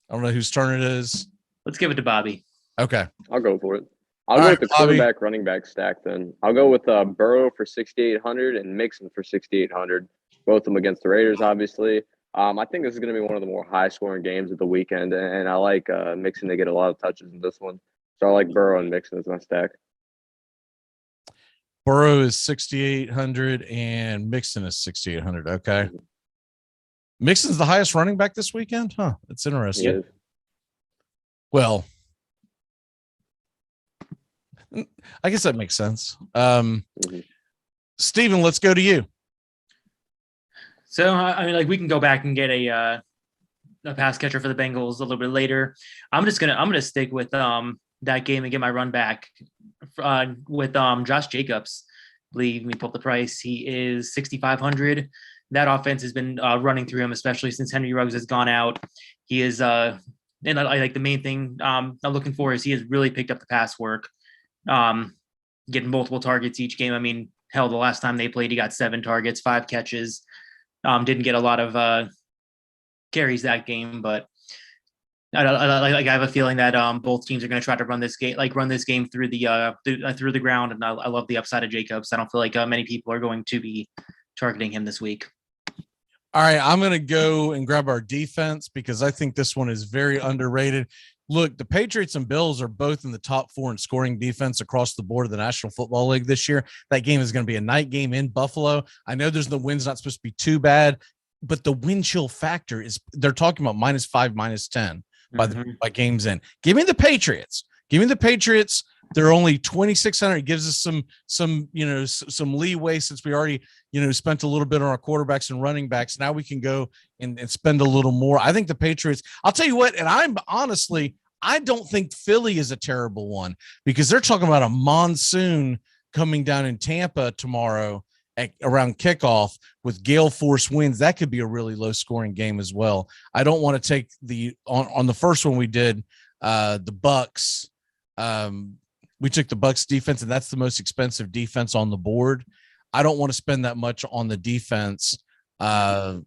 I don't know whose turn it is. Let's give it to Bobby. Okay. I'll go for it. I'll go with the quarterback running back stack then. I'll go with Burrow for 6,800 and Mixon for 6,800. Both of them against the Raiders, obviously. I think this is going to be one of the more high-scoring games of the weekend, and I like Mixon to get a lot of touches in this one. So I like Burrow and Mixon as my stack. Burrow is 6,800 and Mixon is 6,800. Okay. Mixon's the highest running back this weekend? Huh. That's interesting. Well, I guess that makes sense. Steven, let's go to you. So, we can go back and get a pass catcher for the Bengals a little bit later. I'm gonna stick with that game and get my run back with Josh Jacobs. Let me pull up the price. He is 6,500. That offense has been running through him, especially since Henry Ruggs has gone out. He is, and I like the main thing I'm looking for is he has really picked up the pass work. getting multiple targets each game. I mean, hell, the last time they played, he got 7 targets, 5 catches. Didn't get a lot of carries that game, but I have a feeling that both teams are going to try to run this game through the ground, and I love the upside of Jacobs. I don't feel like many people are going to be targeting him this week. All right, I'm going to go and grab our defense because I think this one is very underrated. Look, the Patriots and Bills are both in the top 4 in scoring defense across the board of the National Football League this year. That game is going to be a night game in Buffalo. I know the wind's not supposed to be too bad, but the wind chill factor is they're talking about -5, -10 by games in. Give me the Patriots. They're only 2,600. It gives us some leeway since we already spent a little bit on our quarterbacks and running backs. Now we can go and spend a little more. I think the Patriots. I'll tell you what, and I don't think Philly is a terrible one because they're talking about a monsoon coming down in Tampa tomorrow around kickoff with gale force winds. That could be a really low scoring game as well. I don't want to take on the first one we did the Bucks. We took the Bucks defense, and that's the most expensive defense on the board. I don't want to spend that much on the defense. I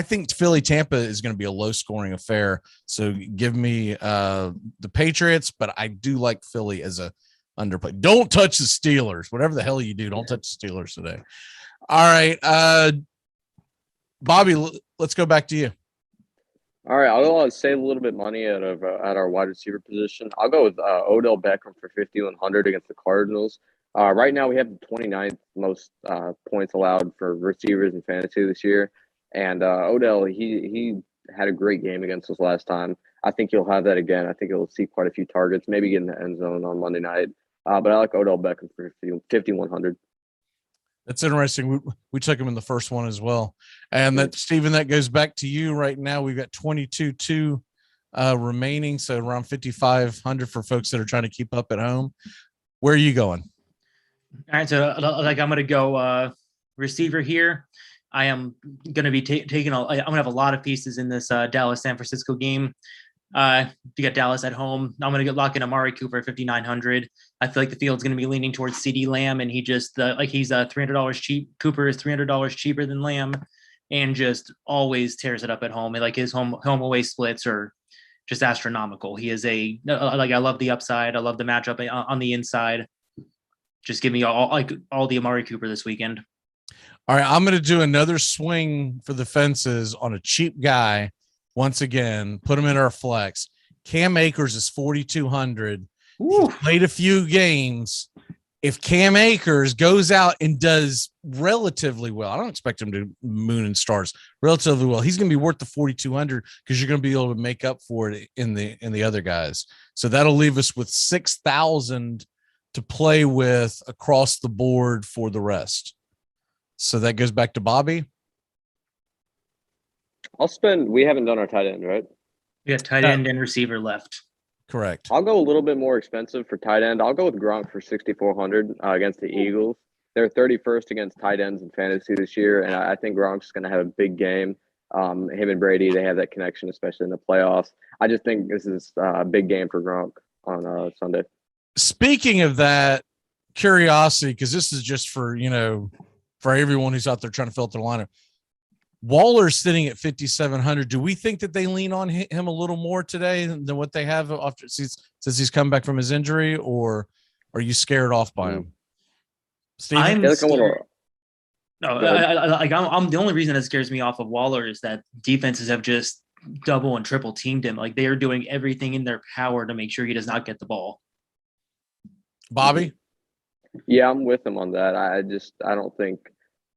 think Philly Tampa is going to be a low scoring affair. So give me the Patriots, but I do like Philly as a underplay. Don't touch the Steelers. Whatever the hell you do, don't touch the Steelers today. All right. Bobby, let's go back to you. All right, I'll save a little bit money at our wide receiver position. I'll go with Odell Beckham for 5,100 against the Cardinals. Right now, we have the 29th most points allowed for receivers in fantasy this year. And Odell, he had a great game against us last time. I think he'll have that again. I think he'll see quite a few targets, maybe get in the end zone on Monday night. But I like Odell Beckham for 5,100. That's interesting. We took him in the first one as well. And that, Steven, that goes back to you right now. We've got 22-2 remaining, so around 5,500 for folks that are trying to keep up at home. Where are you going? All right, so I'm going to go receiver here. I am going to be taking I'm going to have a lot of pieces in this Dallas-San Francisco game. You got Dallas at home. I'm going to lock in Amari Cooper at 5,900. I feel like the field's going to be leaning towards CeeDee Lamb, and he just he's $300 cheap. Cooper is $300 cheaper than Lamb, and just always tears it up at home. And like his home away splits are just astronomical. He is I love the upside. I love the matchup on the inside. Just give me all the Amari Cooper this weekend. All right, I'm going to do another swing for the fences on a cheap guy. Once again, put him in our flex. Cam Akers is 4,200. Played a few games. If Cam Akers goes out and does relatively well, I don't expect him to moon and stars relatively well. He's going to be worth the 4,200 because you're going to be able to make up for it in the other guys. So that'll leave us with 6,000 to play with across the board for the rest. So that goes back to Bobby. We haven't done our tight end, right? We got tight end and receiver left. Correct. I'll go a little bit more expensive for tight end. I'll go with Gronk for 6,400 against the Eagles. They're 31st against tight ends in fantasy this year, and I think Gronk's going to have a big game. Him and Brady, they have that connection, especially in the playoffs. I just think this is a big game for Gronk on Sunday. Speaking of that, curiosity, because this is just for everyone who's out there trying to fill out their lineup. Waller's sitting at 5,700. Do we think that they lean on him a little more today than what they have after since he's come back from his injury, or are you scared off by him? I'm scared. No, I'm the only reason that scares me off of Waller is that defenses have just double and triple teamed him. Like they are doing everything in their power to make sure he does not get the ball. Bobby? Yeah, I'm with him on that. I don't think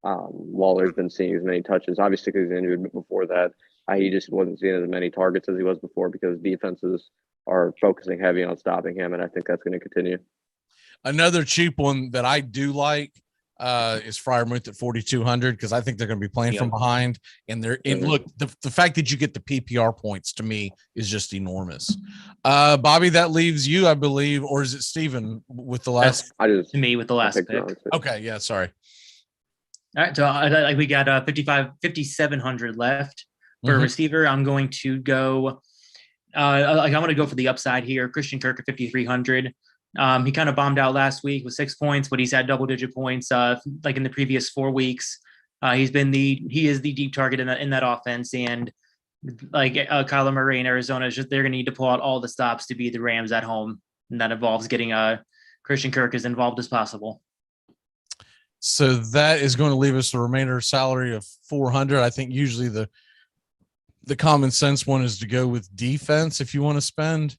Waller's been seeing as many touches. Obviously, because he's injured, but before that, he just wasn't seeing as many targets as he was before because defenses are focusing heavy on stopping him, and I think that's going to continue. Another cheap one that I do like is Freiermuth at 4,200 because I think they're going to be playing from behind. And look, the fact that you get the PPR points to me is just enormous. Bobby, that leaves you, I believe, or is it Steven with the last? To me with the last pick. Okay, yeah, sorry. All right, so we got 5,700 left for a receiver. I'm going to go. I'm going to go for the upside here. Christian Kirk at 5,300. He kind of bombed out last week with 6 points, but he's had double-digit points like in the previous 4 weeks. He is the deep target in that offense, and like Kyler Murray in Arizona, they're going to need to pull out all the stops to beat the Rams at home, and that involves getting Christian Kirk as involved as possible. So that is going to leave us the remainder salary of 400. I think usually the common sense one is to go with defense if you want to spend.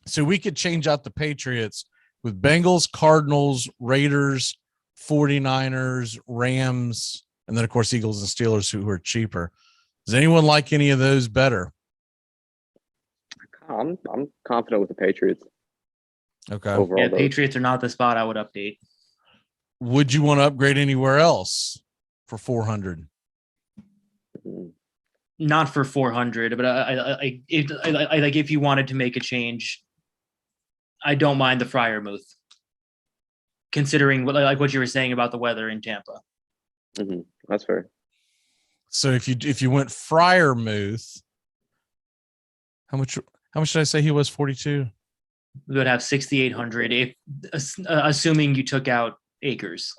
So we could change out the Patriots with Bengals, Cardinals, Raiders, 49ers, Rams, and then, of course, Eagles and Steelers, who are cheaper. Does anyone like any of those better? I'm confident with the Patriots. Okay. Overall, Patriots are not the spot I would update. Would you want to upgrade anywhere else for 400? Not for 400, but if you wanted to make a change, I don't mind the Freiermuth, considering what you were saying about the weather in Tampa. Mm-hmm. That's fair. So if you went Freiermuth, how much did I say he was? 42. We would have 6,800 if assuming you took out Akers.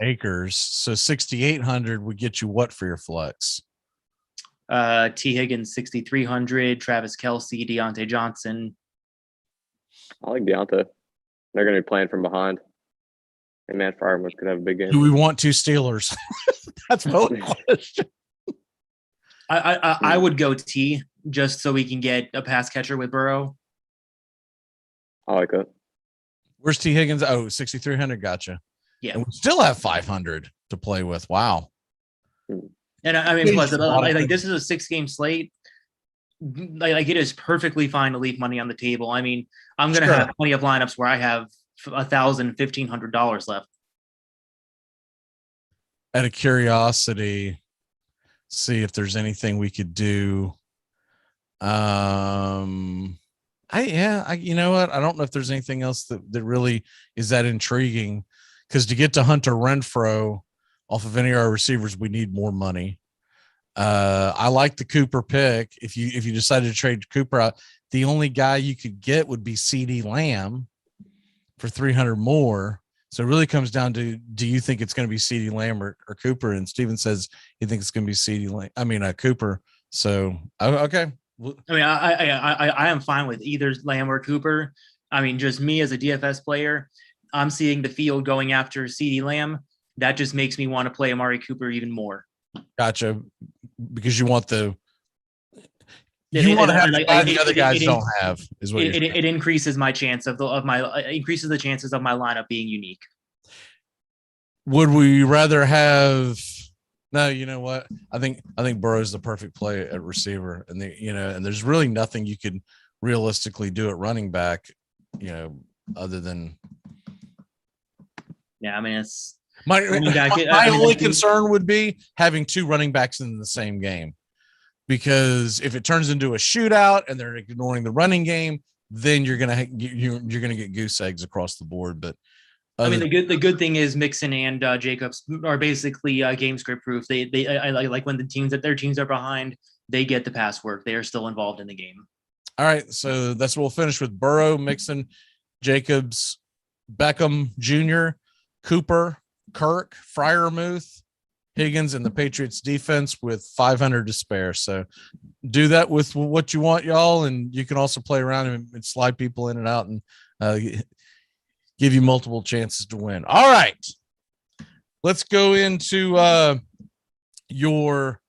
So 6,800 would get you what for your flex? T. Higgins 6,300, Travis Kelce, Deontay Johnson. I like Deontay. They're going to be playing from behind. And Matt Freiermuth could have a big game. Do we want 2 Steelers? That's my only question. I would go T just so we can get a pass catcher with Burrow. I like that. Where's T. Higgins? Oh, 6,300. Gotcha. Yeah. And we still have 500 to play with. Wow. And I mean, plus, like this is a 6-game slate. Like it is perfectly fine to leave money on the table. I mean, I'm going to have plenty of lineups where I have $1,000, $1,500 left. Out of curiosity, see if there's anything we could do. You know what? I don't know if there's anything else that really is that intriguing, because to get to Hunter Renfrow off of any of our receivers, we need more money. I like the Cooper pick. If you decided to trade Cooper out, the only guy you could get would be CeeDee Lamb for 300 more. So it really comes down to, do you think it's going to be CeeDee Lamb or Cooper? And Steven says he thinks it's going to be Cooper. So okay. I mean, I am fine with either Lamb or Cooper. I mean, just me as a DFS player, I'm seeing the field going after CeeDee Lamb. That just makes me want to play Amari Cooper even more. Gotcha. Because you want to have the other guys don't have, is what it increases my chance increases the chances of my lineup being unique. Would we rather have? No, you know what? I think Burrow's the perfect play at receiver, and and there's really nothing you could realistically do at running back, other than. Yeah, I mean, it's my only concern would be having 2 running backs in the same game, because if it turns into a shootout and they're ignoring the running game, then you're gonna get goose eggs across the board. But I mean, the good thing is Mixon and Jacobs are basically game script proof. I like when their teams are behind, they get the pass work. They are still involved in the game. All right, so that's what we'll finish with: Burrow, Mixon, Jacobs, Beckham Jr., Cooper, Kirk, Freiermuth, Higgins, and the Patriots defense with 500 to spare. So do that with what you want, y'all, and you can also play around and slide people in and out and give you multiple chances to win. All right, let's go into your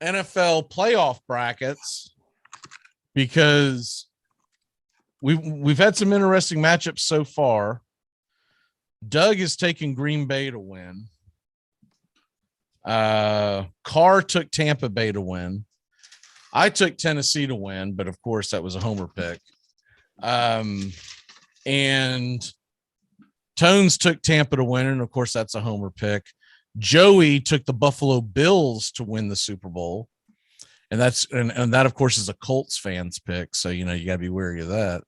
NFL playoff brackets, because we've had some interesting matchups so far. Doug is taking Green Bay to win. Carr took Tampa Bay to win. I took Tennessee to win, but of course that was a homer pick. And Tones took Tampa to win, and of course that's a homer pick. Joey took the Buffalo Bills to win the Super Bowl, and that of course is a Colts fans pick, so you got to be wary of that.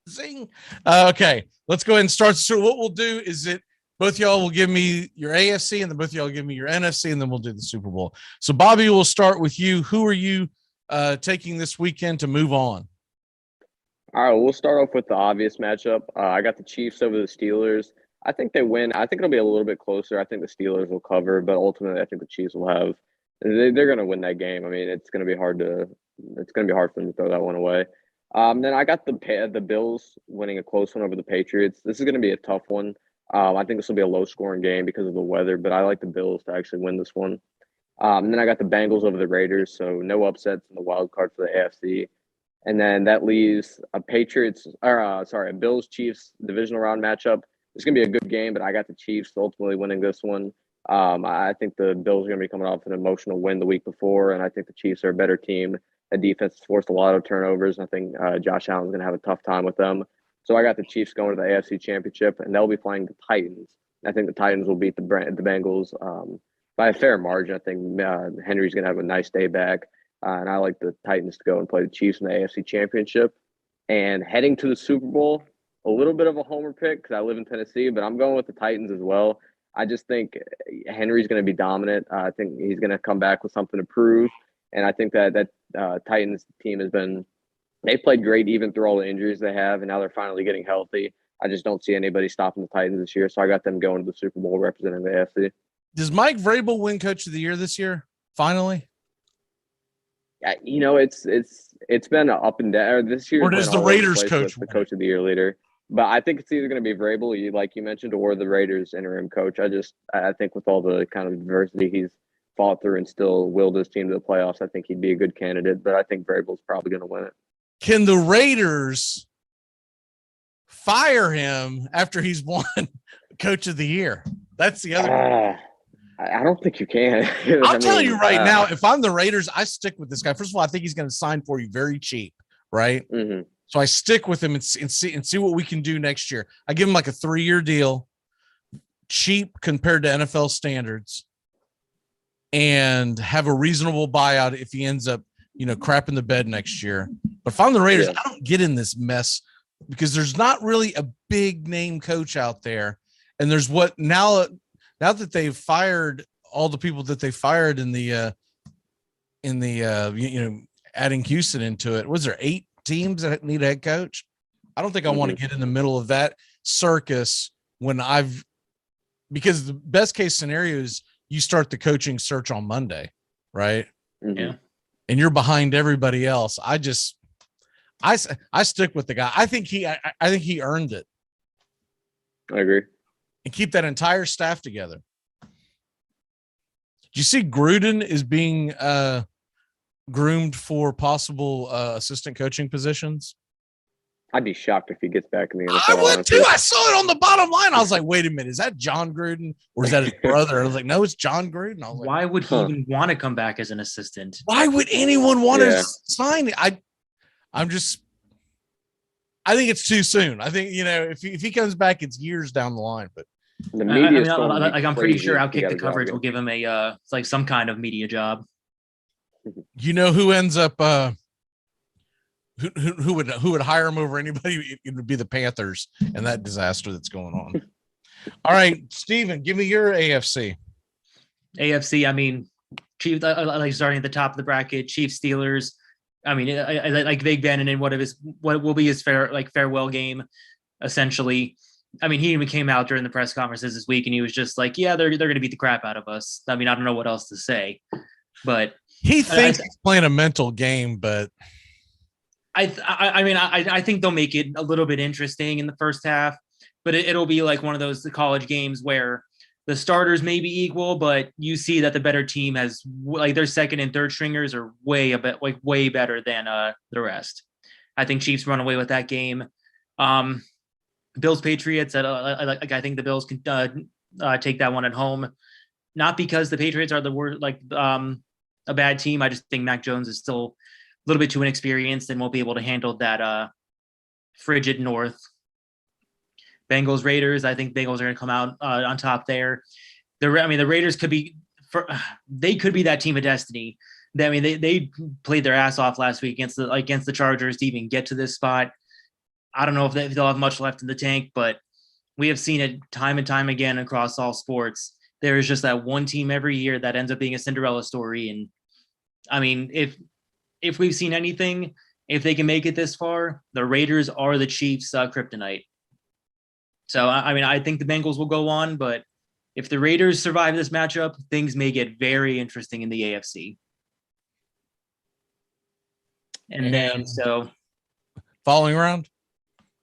Zing. Okay, let's go ahead and start. So what we'll do is both y'all will give me your AFC, and then both y'all give me your NFC, and then we'll do the Super Bowl. So Bobby, we'll start with you. Who are you taking this weekend to move on? All right, we'll start off with the obvious matchup. I got the Chiefs over the Steelers. I think they win. I think it'll be a little bit closer. I think the Steelers will cover, but ultimately, I think the Chiefs will have. They're going to win that game. I mean, it's going to be hard to. It's going to be hard for them to throw that one away. Then I got the Bills winning a close one over the Patriots. This is going to be a tough one. I think this will be a low scoring game because of the weather, but I like the Bills to actually win this one. And then I got the Bengals over the Raiders, so no upsets in the wild card for the AFC. And then that leaves a a Bills Chiefs divisional round matchup. It's gonna be a good game, but I got the Chiefs ultimately winning this one. I think the Bills are gonna be coming off an emotional win the week before, and I think the Chiefs are a better team. The defense has forced a lot of turnovers. I think Josh Allen's gonna have a tough time with them. So I got the Chiefs going to the AFC Championship, and they'll be playing the Titans. I think the Titans will beat the Bengals by a fair margin. I think Henry's gonna have a nice day back. And I like the Titans to go and play the Chiefs in the AFC Championship. And heading to the Super Bowl, a little bit of a homer pick because I live in Tennessee, but I'm going with the Titans as well. I just think Henry's going to be dominant. I think he's going to come back with something to prove. And I think that Titans team they played great even through all the injuries they have, and now they're finally getting healthy. I just don't see anybody stopping the Titans this year, so I got them going to the Super Bowl representing the AFC. Does Mike Vrabel win Coach of the Year this year? Finally? It's been up and down this year. Or does the Raiders coach the Coach of the Year leader? But I think it's either going to be Vrabel, like you mentioned, or the Raiders interim coach. I think with all the kind of adversity he's fought through and still willed his team to the playoffs, I think he'd be a good candidate. But I think Vrabel's probably going to win it. Can the Raiders fire him after he's won Coach of the Year? That's the other. I don't think you can. I'll tell you right now, if I'm the Raiders, I stick with this guy. First of all, I think he's going to sign for you very cheap, right? Mm-hmm. So I stick with him and see what we can do next year. I give him like a 3-year deal, cheap compared to NFL standards, and have a reasonable buyout if he ends up, crapping the bed next year. But if I'm the Raiders, I don't get in this mess because there's not really a big name coach out there, and there's now that they've fired all the people that they fired in the adding Houston into it, was there 8 teams that need a head coach? I don't think I want to get in the middle of that circus because the best case scenario is you start the coaching search on Monday, right? Yeah. And you're behind everybody else. I stick with the guy. I think he earned it. I agree. And keep that entire staff together. Do you see Gruden is being groomed for possible assistant coaching positions? I'd be shocked if he gets back in the NFL. I would too. I saw it on the bottom line. I was like, wait a minute, is that John Gruden or is that his brother? I was like, no, it's John Gruden. I was Why would he even want to come back as an assistant? Why would anyone want to sign it? I think it's too soon. I think, if he comes back, it's years down the line. But the media, I'm pretty sure Outkick the Coverage will give him some kind of media job. Who ends up who would hire him over anybody? It would be the Panthers and that disaster that's going on. All right, Steven, give me your AFC. AFC, I mean, Chiefs, like starting at the top of the bracket, Chiefs, Steelers. I mean, I like Big Ben and in what will be his farewell game, essentially. I mean, he even came out during the press conferences this week and he was just like, yeah, they're going to beat the crap out of us. I mean, I don't know what else to say, but he thinks he's playing a mental game, but I think they'll make it a little bit interesting in the first half, but it'll be like one of those college games where the starters may be equal, but you see that the better team has their second and third stringers are way better than the rest. I think Chiefs run away with that game. Bills Patriots. I think the Bills can take that one at home, not because the Patriots are the worst, a bad team. I just think Mac Jones is still a little bit too inexperienced and won't be able to handle that frigid North. Bengals Raiders. I think Bengals are going to come out on top there. The Raiders could be that team of destiny. They played their ass off last week against the Chargers to even get to this spot. I don't know if they'll have much left in the tank, but we have seen it time and time again across all sports. There is just that one team every year that ends up being a Cinderella story. And I mean, if we've seen anything, if they can make it this far, the Raiders are the Chiefs' kryptonite. So, I mean, I think the Bengals will go on, but if the Raiders survive this matchup, things may get very interesting in the AFC. And then, so following round,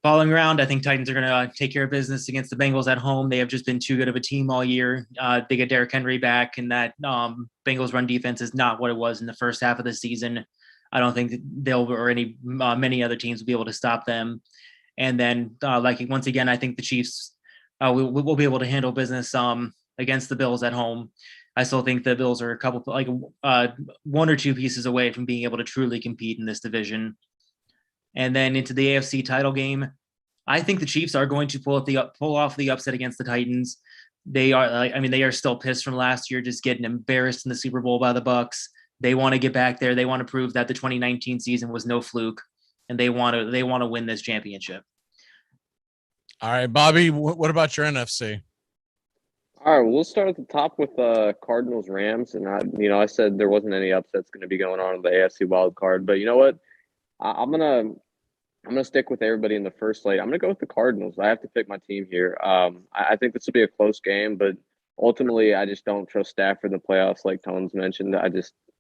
I think Titans are going to take care of business against the Bengals at home. They have just been too good of a team all year. They get Derrick Henry back, and that Bengals run defense is not what it was in the first half of the season. I don't think they'll or many other teams will be able to stop them. And then, once again, I think the Chiefs will be able to handle business against the Bills at home. I still think the Bills are a couple, one or two pieces away from being able to truly compete in this division. And then into the AFC title game, I think the Chiefs are going to pull off the upset against the Titans. They are, they are still pissed from last year, just getting embarrassed in the Super Bowl by the Bucs. They want to get back there. They want to prove that the 2019 season was no fluke, and they want to win this championship. All right, Bobby, what about your NFC? All right, we'll start at the top with Cardinals Rams, and I said there wasn't any upsets going to be going on in the AFC wild card, but you know what? I'm gonna stick with everybody in the first slate. I'm gonna go with the Cardinals. I have to pick my team here. I think this will be a close game, but ultimately, I just don't trust Stafford in the playoffs, like Tones mentioned.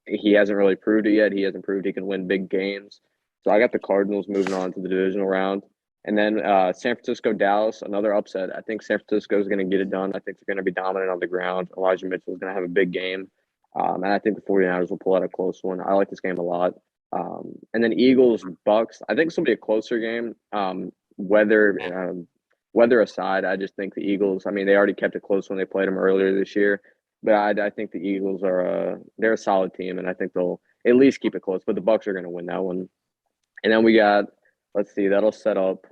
He hasn't really proved it yet. He hasn't proved he can win big games. So I got the Cardinals moving on to the divisional round. And then San Francisco, Dallas, another upset. I think San Francisco is going to get it done. I think they're going to be dominant on the ground. Elijah Mitchell is going to have a big game. And I think the 49ers will pull out a close one. I like this game a lot. And then Eagles, Bucks. I think this will be a closer game. Weather aside, I just think the Eagles, they already kept it close when they played them earlier this year. But I think the Eagles they're a solid team, and I think they'll at least keep it close. But the Bucks are going to win that one. And then we got, let's see, that'll set up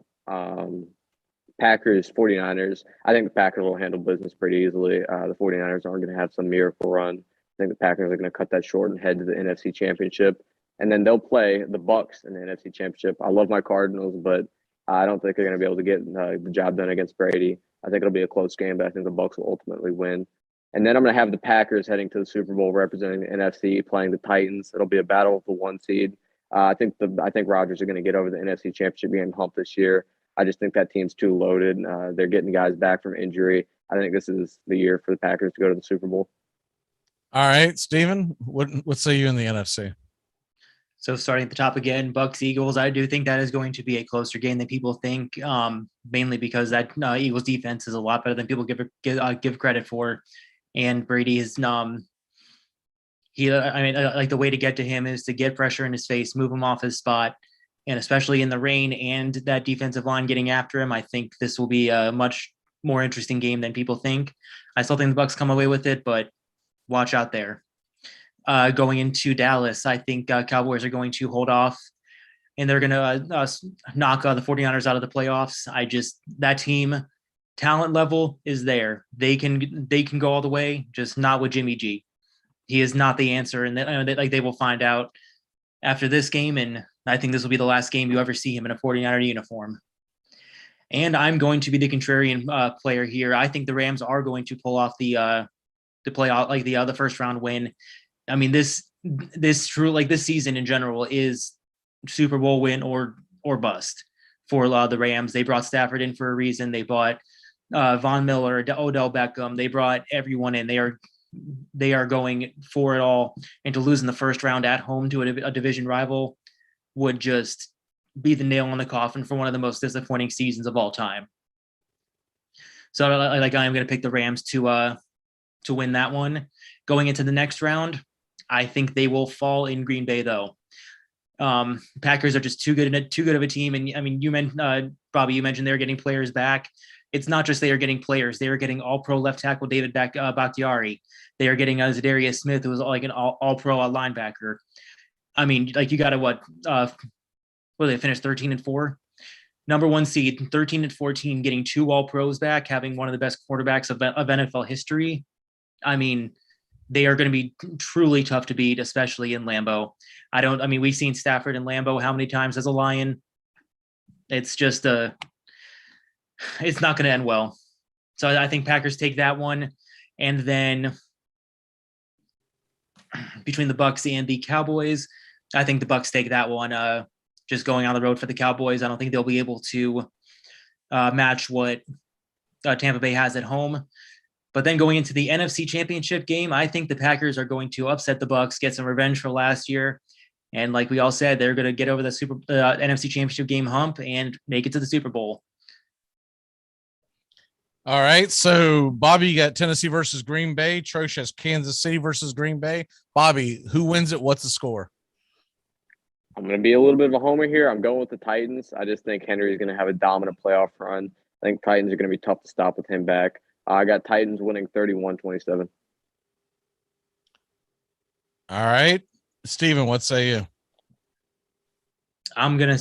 Packers, 49ers. I think the Packers will handle business pretty easily. The 49ers aren't going to have some miracle run. I think the Packers are going to cut that short and head to the NFC Championship. And then they'll play the Bucks in the NFC Championship. I love my Cardinals, but I don't think they're going to be able to get the job done against Brady. I think it'll be a close game, but I think the Bucks will ultimately win. And then I'm going to have the Packers heading to the Super Bowl representing the NFC, playing the Titans. It'll be a battle of the one seed. I think Rodgers are going to get over the NFC Championship game hump this year. I just think that team's too loaded. They're getting guys back from injury. I think this is the year for the Packers to go to the Super Bowl. All right, Steven, what say you in the NFC? So starting at the top again, Bucks, Eagles, I do think that is going to be a closer game than people think, mainly because that Eagles defense is a lot better than people give credit for. And Brady is the way to get to him is to get pressure in his face, move him off his spot, and especially in the rain and that defensive line getting after him, I think this will be a much more interesting game than people think. I still think the Bucks come away with it, but watch out there. Going into Dallas, I think Cowboys are going to hold off, and they're going to knock the 49ers out of the playoffs. That team talent level is there. They can go all the way, just not with Jimmy G. He is not the answer, and they will find out after this game. And I think this will be the last game you ever see him in a 49er uniform. And I'm going to be the contrarian player here. I think the Rams are going to pull off the first round win. This season in general is Super Bowl win or bust for the Rams. They brought Stafford in for a reason. They bought Von Miller, Odell Beckham. They brought everyone in. They are going for it all, and to lose in the first round at home to a division rival would just be the nail in the coffin for one of the most disappointing seasons of all time. So I am going to pick the Rams to win that one. Going into the next round, I think they will fall in Green Bay though. Packers are just too good of a team, and you mentioned Bobby. You mentioned they're getting players back. It's not just they are getting players; they are getting All-Pro left tackle David Bakhtiari. They are getting Zadarius Smith, who was like an All-Pro linebacker. You got to they finished 13-4, number one seed, 13-14, getting two All-Pros back, having one of the best quarterbacks of NFL history. They are going to be truly tough to beat, especially in Lambeau. We've seen Stafford in Lambeau how many times as a Lion? It's just it's not going to end well. So I think Packers take that one. And then between the Bucks and the Cowboys, I think the Bucks take that one just going on the road for the Cowboys. I don't think they'll be able to match what Tampa Bay has at home. But then going into the NFC Championship game, I think the Packers are going to upset the Bucs, get some revenge for last year. And like we all said, they're going to get over the NFC Championship game hump and make it to the Super Bowl. All right. So, Bobby, you got Tennessee versus Green Bay. Trosh has Kansas City versus Green Bay. Bobby, who wins it? What's the score? I'm going to be a little bit of a homer here. I'm going with the Titans. I just think Henry is going to have a dominant playoff run. I think Titans are going to be tough to stop with him back. I got Titans winning 31-27. All right. Steven, what say you? I'm gonna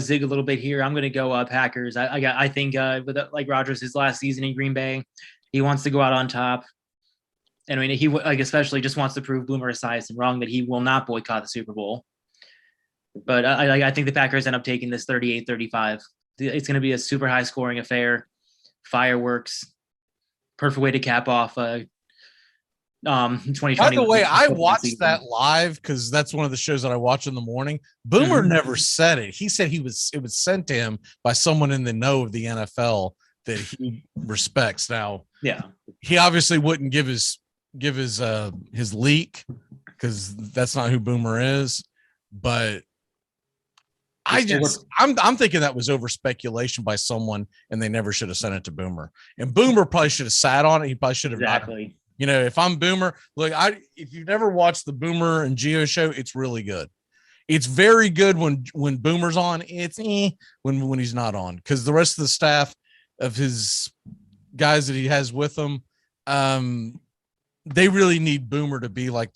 zig a little bit here. I'm gonna go Packers. I think with like Rodgers his last season in Green Bay, he wants to go out on top. And I mean, he especially just wants to prove Boomer Esiason wrong that he will not boycott the Super Bowl. But I think the Packers end up taking this 38-35. It's going to be a super high scoring affair, fireworks, perfect way to cap off 2020. By the way, I watched that live because that's one of the shows that I watch in the morning. Boomer never said it. He said it was sent to him by someone in the know of the NFL that he respects. Now, yeah, he obviously wouldn't give his leak because that's not who Boomer is. But I'm thinking that was over speculation by someone, and they never should have sent it to Boomer. And Boomer probably should have sat on it. He probably should have exactly. You know, if I'm Boomer, look, if you've never watched the Boomer and Geo show, it's really good. It's very good when Boomer's on. It's when he's not on, because the rest of the staff of his guys that he has with him, they really need Boomer to be like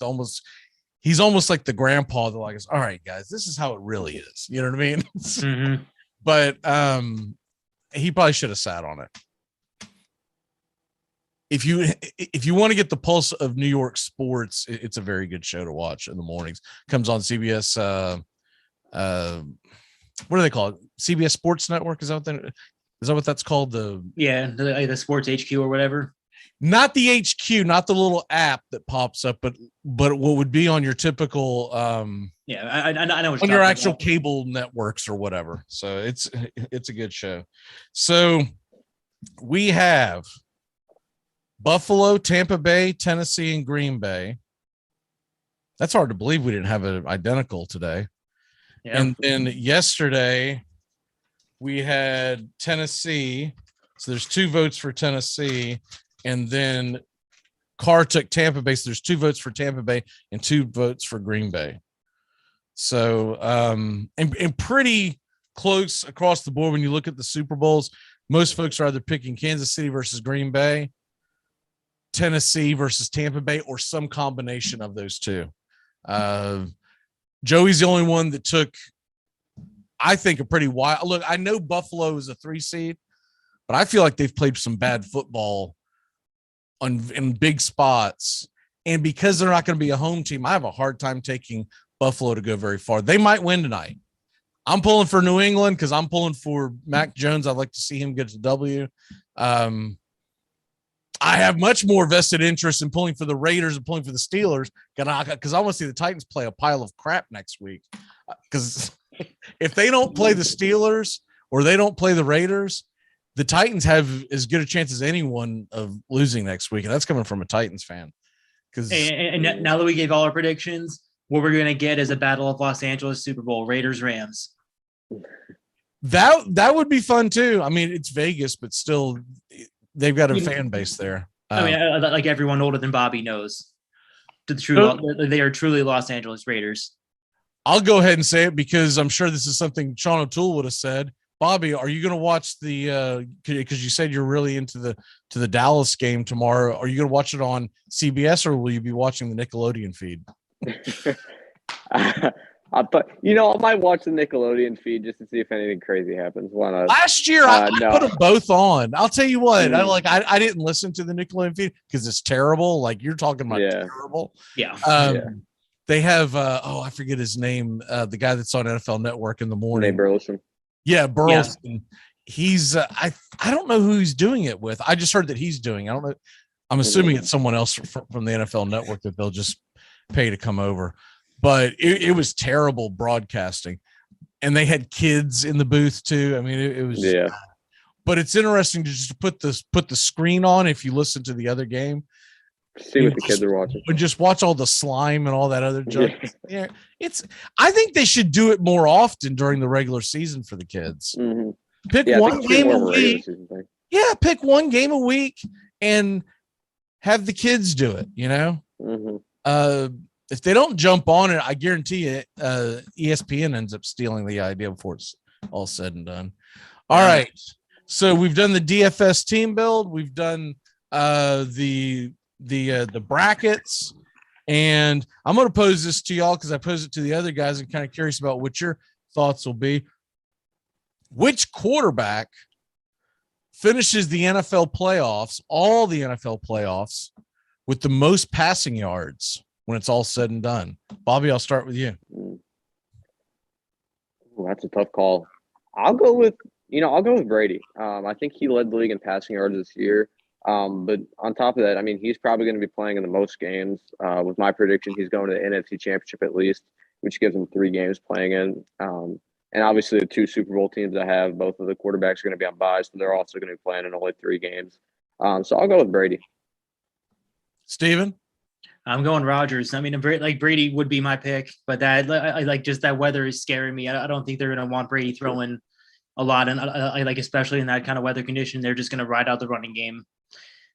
he's almost like the grandpa that like, all right, guys, this is how it really is. You know what I mean? But he probably should have sat on it. If you want to get the pulse of New York sports, it's a very good show to watch in the mornings. Comes on CBS. What do they call it? CBS Sports Network. Is that what that's called? The Sports HQ or whatever. Not the HQ, not the little app that pops up, but what would be on your typical I know what on your actual cable networks or whatever. So it's a good show. So we have Buffalo, Tampa Bay, Tennessee, and Green Bay. That's hard to believe we didn't have an identical today. Yeah. And then yesterday we had Tennessee. So there's 2 votes for Tennessee. And then Carr took Tampa Bay. So there's 2 votes for Tampa Bay and 2 votes for Green Bay. So and pretty close across the board when you look at the Super Bowls. Most folks are either picking Kansas City versus Green Bay, Tennessee versus Tampa Bay, or some combination of those two. Joey's the only one that took, I think, a pretty wild look. I know Buffalo is a 3 seed, but I feel like they've played some bad football in big spots. And because they're not going to be a home team, I have a hard time taking Buffalo to go very far. They might win tonight. I'm pulling for New England because I'm pulling for Mac Jones. I'd like to see him get a W. I have much more vested interest in pulling for the Raiders and pulling for the Steelers because I want to see the Titans play a pile of crap next week. Because if they don't play the Steelers or they don't play the Raiders, the Titans have as good a chance as anyone of losing next week. And that's coming from a Titans fan. And now that we gave all our predictions, what we're going to get is a Battle of Los Angeles Super Bowl, Raiders-Rams. That would be fun too. I mean, it's Vegas, but still they've got a fan base there. Like everyone older than Bobby knows. They are truly Los Angeles Raiders. I'll go ahead and say it because I'm sure this is something Sean O'Toole would have said. Bobby, are you going to watch because you said you're really into the Dallas game tomorrow. Are you going to watch it on CBS or will you be watching the Nickelodeon feed? I might watch the Nickelodeon feed just to see if anything crazy happens. Why not? Last year, I put them both on. I'll tell you what, I didn't listen to the Nickelodeon feed because it's terrible. Like you're talking about terrible. Yeah. They have I forget his name. The guy that's on NFL Network in the morning. Nate Burleson. Yeah, Burleson. Yeah. He's I don't know who he's doing it with. I just heard that he's doing. I don't know. I'm assuming it's someone else from the NFL Network that they'll just pay to come over. But it was terrible broadcasting. and they had kids in the booth too. I mean, it was. Yeah. But it's interesting to just put the screen on if you listen to the other game. See what the kids are watching. And just watch all the slime and all that other junk. Yeah, I think they should do it more often during the regular season for the kids. Mm-hmm. Pick one game a week. Yeah, pick one game a week and have the kids do it. Mm-hmm. If they don't jump on it, I guarantee you, ESPN ends up stealing the idea before it's all said and done. All right. So we've done the DFS team build. We've done the brackets, and I'm going to pose this to y'all because I posed it to the other guys. I'm kind of curious about what your thoughts will be. Which quarterback finishes the NFL playoffs, all the NFL playoffs, with the most passing yards when it's all said and done? Bobby, I'll start with you. Ooh, that's a tough call. I'll go with Brady. I think he led the league in passing yards this year. But on top of that, I mean, he's probably going to be playing in the most games. With my prediction, he's going to the NFC Championship at least, which gives him 3 games playing in. And obviously the 2 Super Bowl teams I have, both of the quarterbacks are going to be on bye, so they're also going to be playing in only 3 games. So I'll go with Brady. Steven? I'm going Rodgers. I mean, Brady would be my pick, but that I like just that weather is scaring me. I don't think they're going to want Brady throwing a lot, and I like especially in that kind of weather condition, they're just going to ride out the running game.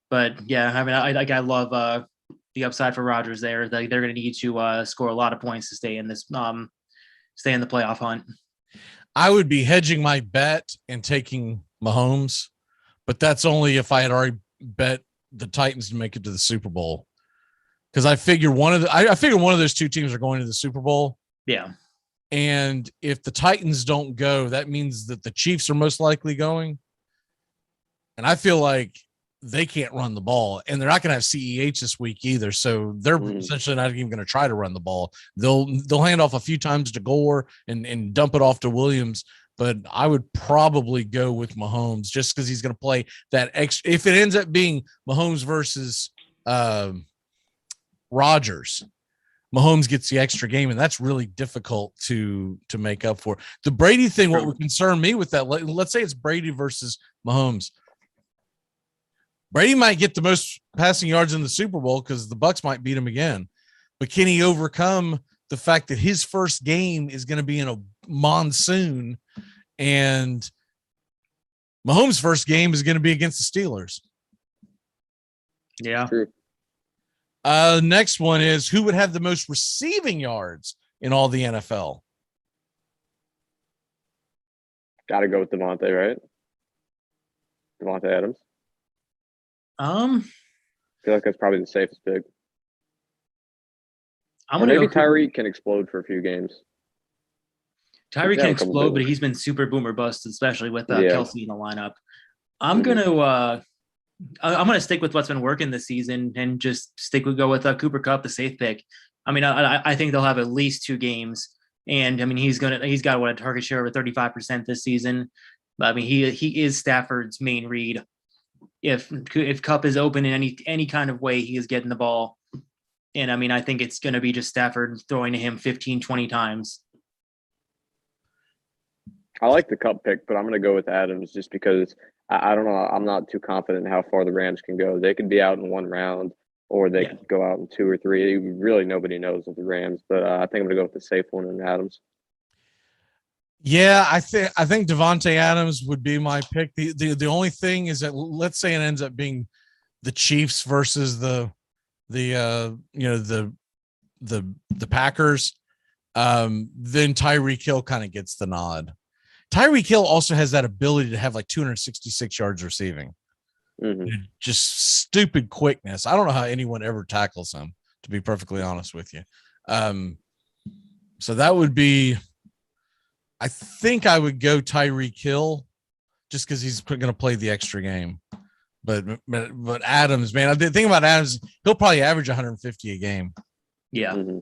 But yeah, I mean, I love the upside for Rodgers there. They're going to need to score a lot of points to stay in the playoff hunt. I would be hedging my bet and taking Mahomes, but that's only if I had already bet the Titans to make it to the Super Bowl. Because I figure one of those 2 teams are going to the Super Bowl. Yeah. And if the Titans don't go, that means that the Chiefs are most likely going. And I feel like they can't run the ball, and they're not going to have CEH this week either. So they're essentially not even going to try to run the ball. They'll hand off a few times to Gore and dump it off to Williams. But I would probably go with Mahomes just because he's going to play that extra. If it ends up being Mahomes versus Rodgers, Mahomes gets the extra game, and that's really difficult to make up for. The Brady thing, what would concern me with that, let's say it's Brady versus Mahomes. Brady might get the most passing yards in the Super Bowl because the Bucs might beat him again. But can he overcome the fact that his first game is going to be in a monsoon and Mahomes' first game is going to be against the Steelers? Yeah. True. Next one is who would have the most receiving yards in all the NFL? Got to go with Devontae, right? Devontae Adams. I feel like that's probably the safest pick. Maybe Tyreek can explode for a few games. Tyreek can explode, but he's been super boomer bust, especially with Kelsey in the lineup. I'm gonna stick with what's been working this season and just go with Cooper Kupp, the safe pick. I mean, I think they'll have at least 2 games, and I mean he's got a target share of 35% this season. But I mean he is Stafford's main read. If Kupp is open in any kind of way, he is getting the ball. And I mean, I think it's going to be just Stafford throwing to him 15, 20 times. I like the Kupp pick, but I'm going to go with Adams just because I don't know. I'm not too confident in how far the Rams can go. They could be out in 1 round, or they could go out in 2 or 3. Really, nobody knows with the Rams, but I think I'm going to go with the safe one in Adams. Yeah, I think Devontae Adams would be my pick. The only thing is that let's say it ends up being the Chiefs versus the Packers. Then Tyreek Hill kind of gets the nod. Tyreek Hill also has that ability to have like 266 yards receiving. Mm-hmm. Just stupid quickness. I don't know how anyone ever tackles him, to be perfectly honest with you. So that would be. I think I would go Tyreek Hill just because he's going to play the extra game. But Adams, man, the thing about Adams, he'll probably average 150 a game. Yeah. Mm-hmm.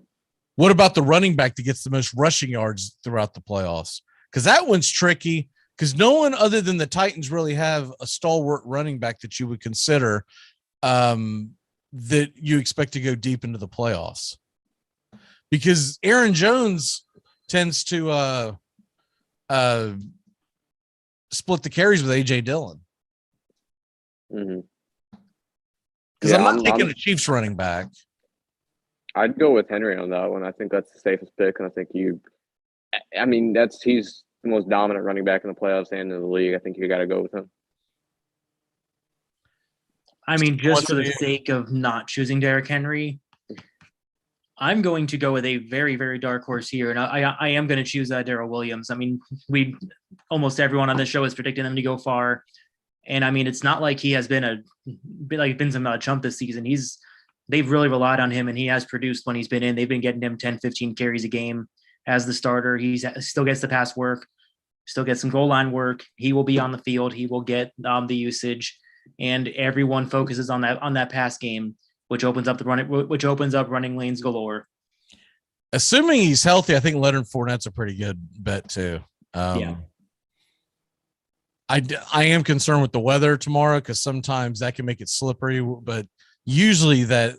What about the running back that gets the most rushing yards throughout the playoffs? Because that one's tricky because no one other than the Titans really have a stalwart running back that you would consider that you expect to go deep into the playoffs. Because Aaron Jones tends to split the carries with AJ Dillon. Mm-hmm. Because I'm not taking a Chiefs running back. I'd go with Henry on that one. I think that's the safest pick, and I think he's the most dominant running back in the playoffs and in the league. I think you got to go with him. I mean, just for the sake of not choosing Derrick Henry, I'm going to go with a very, very dark horse here, and I am going to choose Darrell Williams. I mean, almost everyone on this show is predicting him to go far, and I mean, it's not like he has been some chump this season. They've really relied on him, and he has produced when he's been in. They've been getting him 10, 15 carries a game as the starter. He still gets the pass work, still gets some goal line work. He will be on the field. He will get the usage, and everyone focuses on that pass game, which opens up running lanes galore. Assuming he's healthy, I think Leonard Fournette's a pretty good bet too. Yeah. I am concerned with the weather tomorrow because sometimes that can make it slippery, but usually that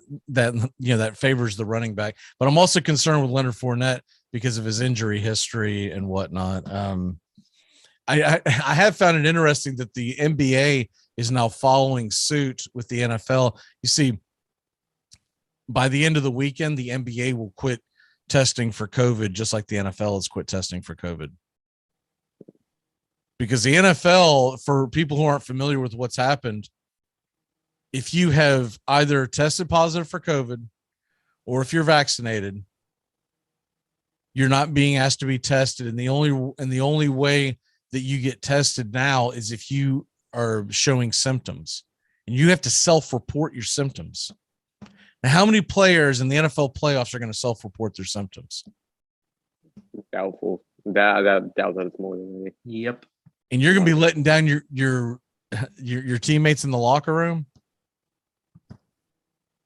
favors the running back. But I'm also concerned with Leonard Fournette because of his injury history and whatnot. I have found it interesting that the NBA is now following suit with the NFL. You see, by the end of the weekend, the NBA will quit testing for COVID, just like the NFL has quit testing for COVID. Because the NFL, for people who aren't familiar with what's happened, if you have either tested positive for COVID or if you're vaccinated, you're not being asked to be tested. And the only way that you get tested now is if you are showing symptoms, and you have to self-report your symptoms. Now, how many players in the NFL playoffs are going to self-report their symptoms? Doubtful. Doubt that it's more than me. Yep. And you're going to be letting down your teammates in the locker room.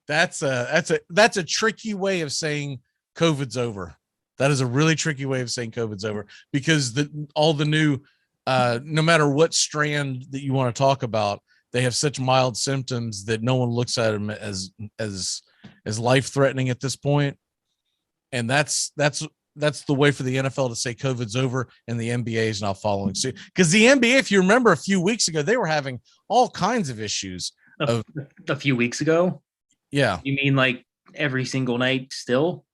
That's a tricky way of saying COVID's over. That is a really tricky way of saying COVID's over, because all the new, no matter what strand that you want to talk about, they have such mild symptoms that no one looks at them as life-threatening at this point. And that's the way for the NFL to say COVID's over, and the NBA is now following suit. Because the NBA, if you remember a few weeks ago, they were having all kinds of issues. A few weeks ago? Yeah. You mean like every single night still?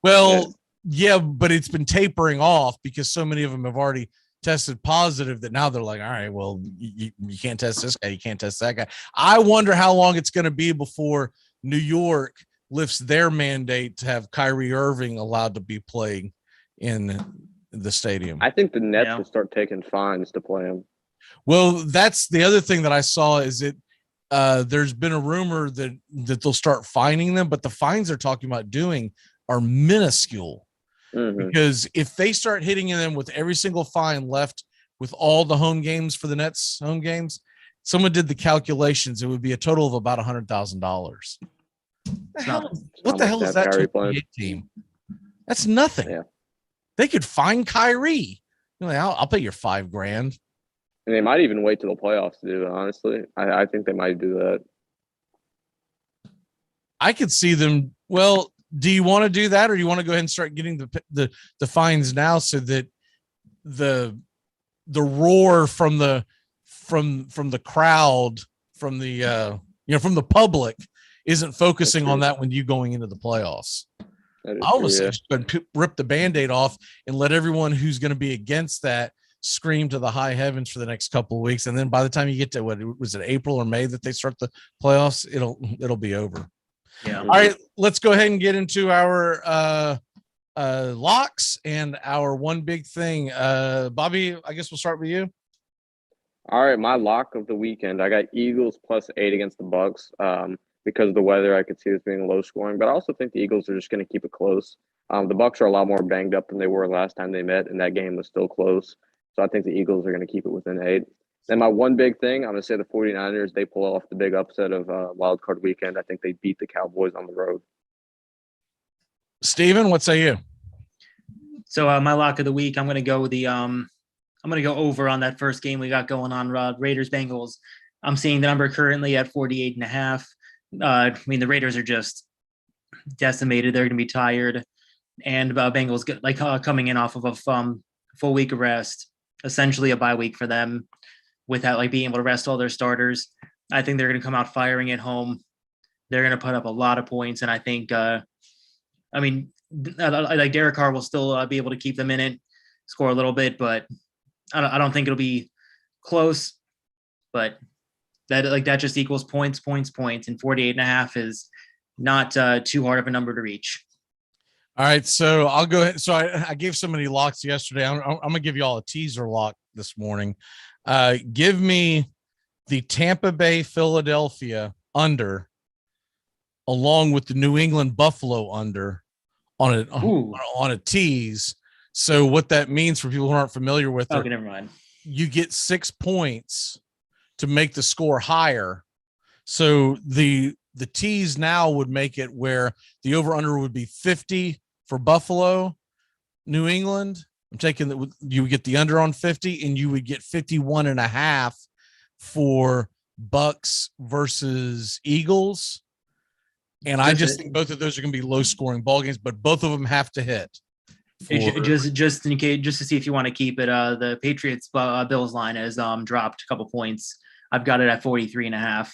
Well, yeah, but it's been tapering off because so many of them have already tested positive that now they're like, all right, well, you can't test this guy, you can't test that guy. I wonder how long it's going to be before New York lifts their mandate to have Kyrie Irving allowed to be playing in the stadium. I think the Nets will start taking fines to play him. Well, that's the other thing that I saw is that there's been a rumor that they'll start fining them, but the fines they're talking about doing are minuscule. Mm-hmm. Because if they start hitting them with every single fine left with all the home games for the Nets home games, someone did the calculations, it would be a total of about $100,000. What the hell is that to a NBA team? That's nothing. Yeah. They could fine Kyrie. I'll pay your $5,000. And they might even wait till the playoffs to do it, honestly. I think they might do that. I could see them. Well, do you want to do that, or do you want to go ahead and start getting the fines now so that the roar from the crowd, from the from the public isn't focusing on that when you going into the playoffs? I almost rip the Band-Aid off and let everyone who's going to be against that scream to the high heavens for the next couple of weeks, and then by the time you get to what was it, April or May that they start the playoffs, it'll be over. Yeah. All right, let's go ahead and get into our locks and our one big thing. Bobby, I guess we'll start with you. All right, my lock of the weekend, I got Eagles +8 against the Bucks. Because of the weather, I could see this being low scoring, but I also think the Eagles are just going to keep it close. The Bucks are a lot more banged up than they were last time they met, and that game was still close. So I think the Eagles are going to keep it within 8. Then my one big thing, I'm going to say the 49ers, they pull off the big upset of Wild Card Weekend. I think they beat the Cowboys on the road. Steven, what say you? So my lock of the week, I'm going to go I'm going to go over on that first game we got going on, Raiders Bengals. I'm seeing the number currently at 48.5. I mean, the Raiders are just decimated. They're going to be tired, and Bengals coming in off of full week of rest, essentially a bye week for them, without like being able to rest all their starters. I think they're going to come out firing at home. They're going to put up a lot of points, and I think, like Derek Carr will still be able to keep them in it, score a little bit, but I don't think it'll be close. But that just equals points, and 48.5 is not too hard of a number to reach. All right, so I'll go ahead. So I gave so many locks yesterday. I'm going to give you all a teaser lock this morning. Give me the Tampa Bay Philadelphia under, along with the New England Buffalo under on a tease. So what that means for people who aren't familiar with it, okay, never mind. You get 6 points to make the score higher. So the tease now would make it where the over under would be 50 for Buffalo, New England. I'm taking that you would get the under on 50, and you would get 51.5 for Bucks versus Eagles. And I just think both of those are going to be low scoring ball games, but both of them have to hit. Just in case, just to see if you want to keep it, the Patriots Bills line has dropped a couple points. I've got it at 43.5,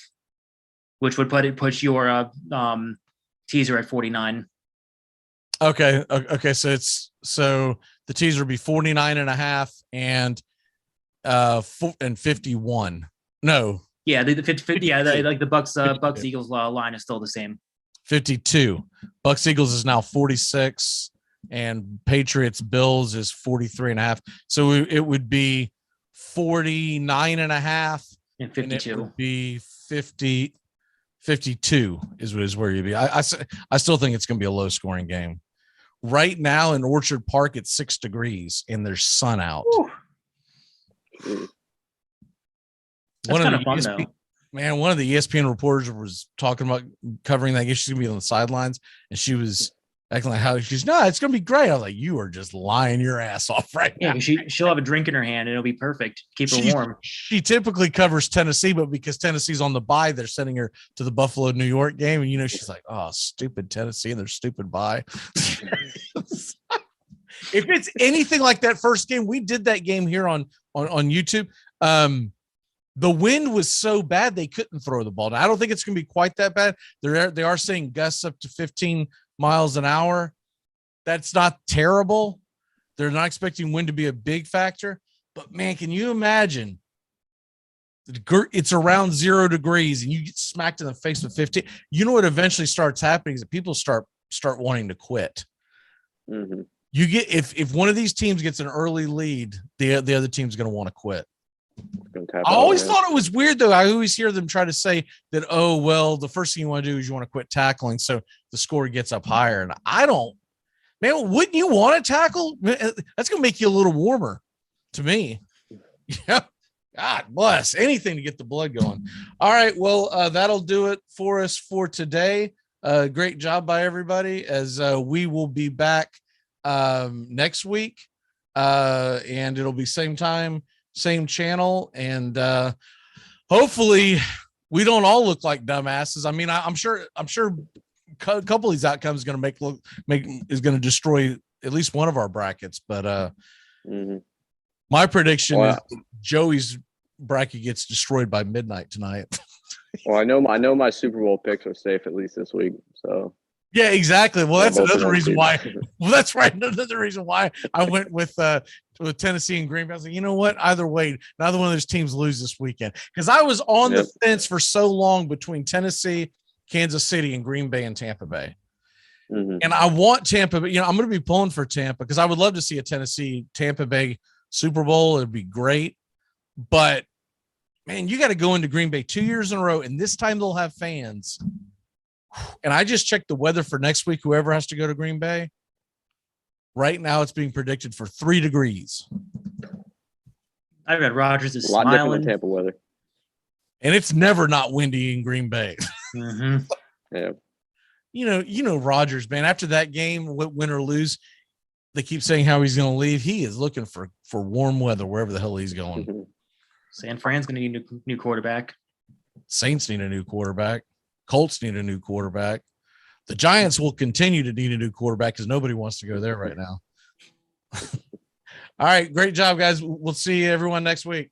which would push your teaser at 49. Okay. So the teaser would be 49.5 and 51. No. Yeah, the 50. Yeah, like the Bucks Eagles line is still the same. 52. Bucks Eagles is now 46, and Patriots Bills is 43.5. So it would be 49.5 and 52. And it would be 52 is where you'd be. I still think it's going to be a low scoring game. Right now in Orchard Park, it's 6 degrees and there's sun out. That's kind of fun, though. Man, one of the ESPN reporters was talking about covering that game. She's going to be on the sidelines, and she was acting like how she's, no, it's going to be great. I was like, you are just lying your ass off right now. Yeah, she'll have a drink in her hand, and it'll be perfect. Keep her warm. She typically covers Tennessee, but because Tennessee's on the bye, they're sending her to the Buffalo, New York game. And, she's like, oh, stupid Tennessee and their stupid bye. If it's anything like that first game, we did that game here on YouTube. The wind was so bad they couldn't throw the ball. Now, I don't think it's going to be quite that bad. They are saying gusts up to 15 miles an hour. That's not terrible. They're not expecting wind to be a big factor. But, man, can you imagine? It's around 0 degrees, and you get smacked in the face with 15. You know what eventually starts happening is that people start wanting to quit. Mm-hmm. You get if one of these teams gets an early lead, the other team's going to want to quit. I always thought it was weird, though. I always hear them try to say that, oh, well, the first thing you want to do is you want to quit tackling so the score gets up higher. And I don't, man, wouldn't you want to tackle? That's going to make you a little warmer to me. Yeah. God bless. Anything to get the blood going. All right. Well, that'll do it for us for today. Great job by everybody, as we will be back next week. And it'll be same time, same channel, and hopefully we don't all look like dumbasses. I mean, I'm sure a couple of these outcomes is going to is going to destroy at least one of our brackets. But my prediction is Joey's bracket gets destroyed by midnight tonight. Well, I know my Super Bowl picks are safe at least this week. So yeah, exactly. Well, that's another reason why. Well, that's right. Another reason why I went with Tennessee and Green Bay. I was like, you know what? Either way, neither one of those teams lose this weekend, because I was on the fence for so long between Tennessee, Kansas City, and Green Bay and Tampa Bay. Mm-hmm. And I want Tampa, but I'm going to be pulling for Tampa because I would love to see a Tennessee Tampa Bay Super Bowl. It'd be great, but man, you got to go into Green Bay 2 years in a row, and this time they'll have fans. And I just checked the weather for next week. Whoever has to go to Green Bay, right now it's being predicted for 3 degrees. I read Rodgers is a lot smiling. different than Tampa weather, and it's never not windy in Green Bay. Mm-hmm. Yeah, you know Rodgers, man. After that game, win or lose, they keep saying how he's going to leave. He is looking for warm weather wherever the hell he's going. Mm-hmm. San Fran's going to need a new quarterback. Saints need a new quarterback. Colts need a new quarterback. The Giants will continue to need a new quarterback because nobody wants to go there right now. All right. Great job, guys. We'll see everyone next week.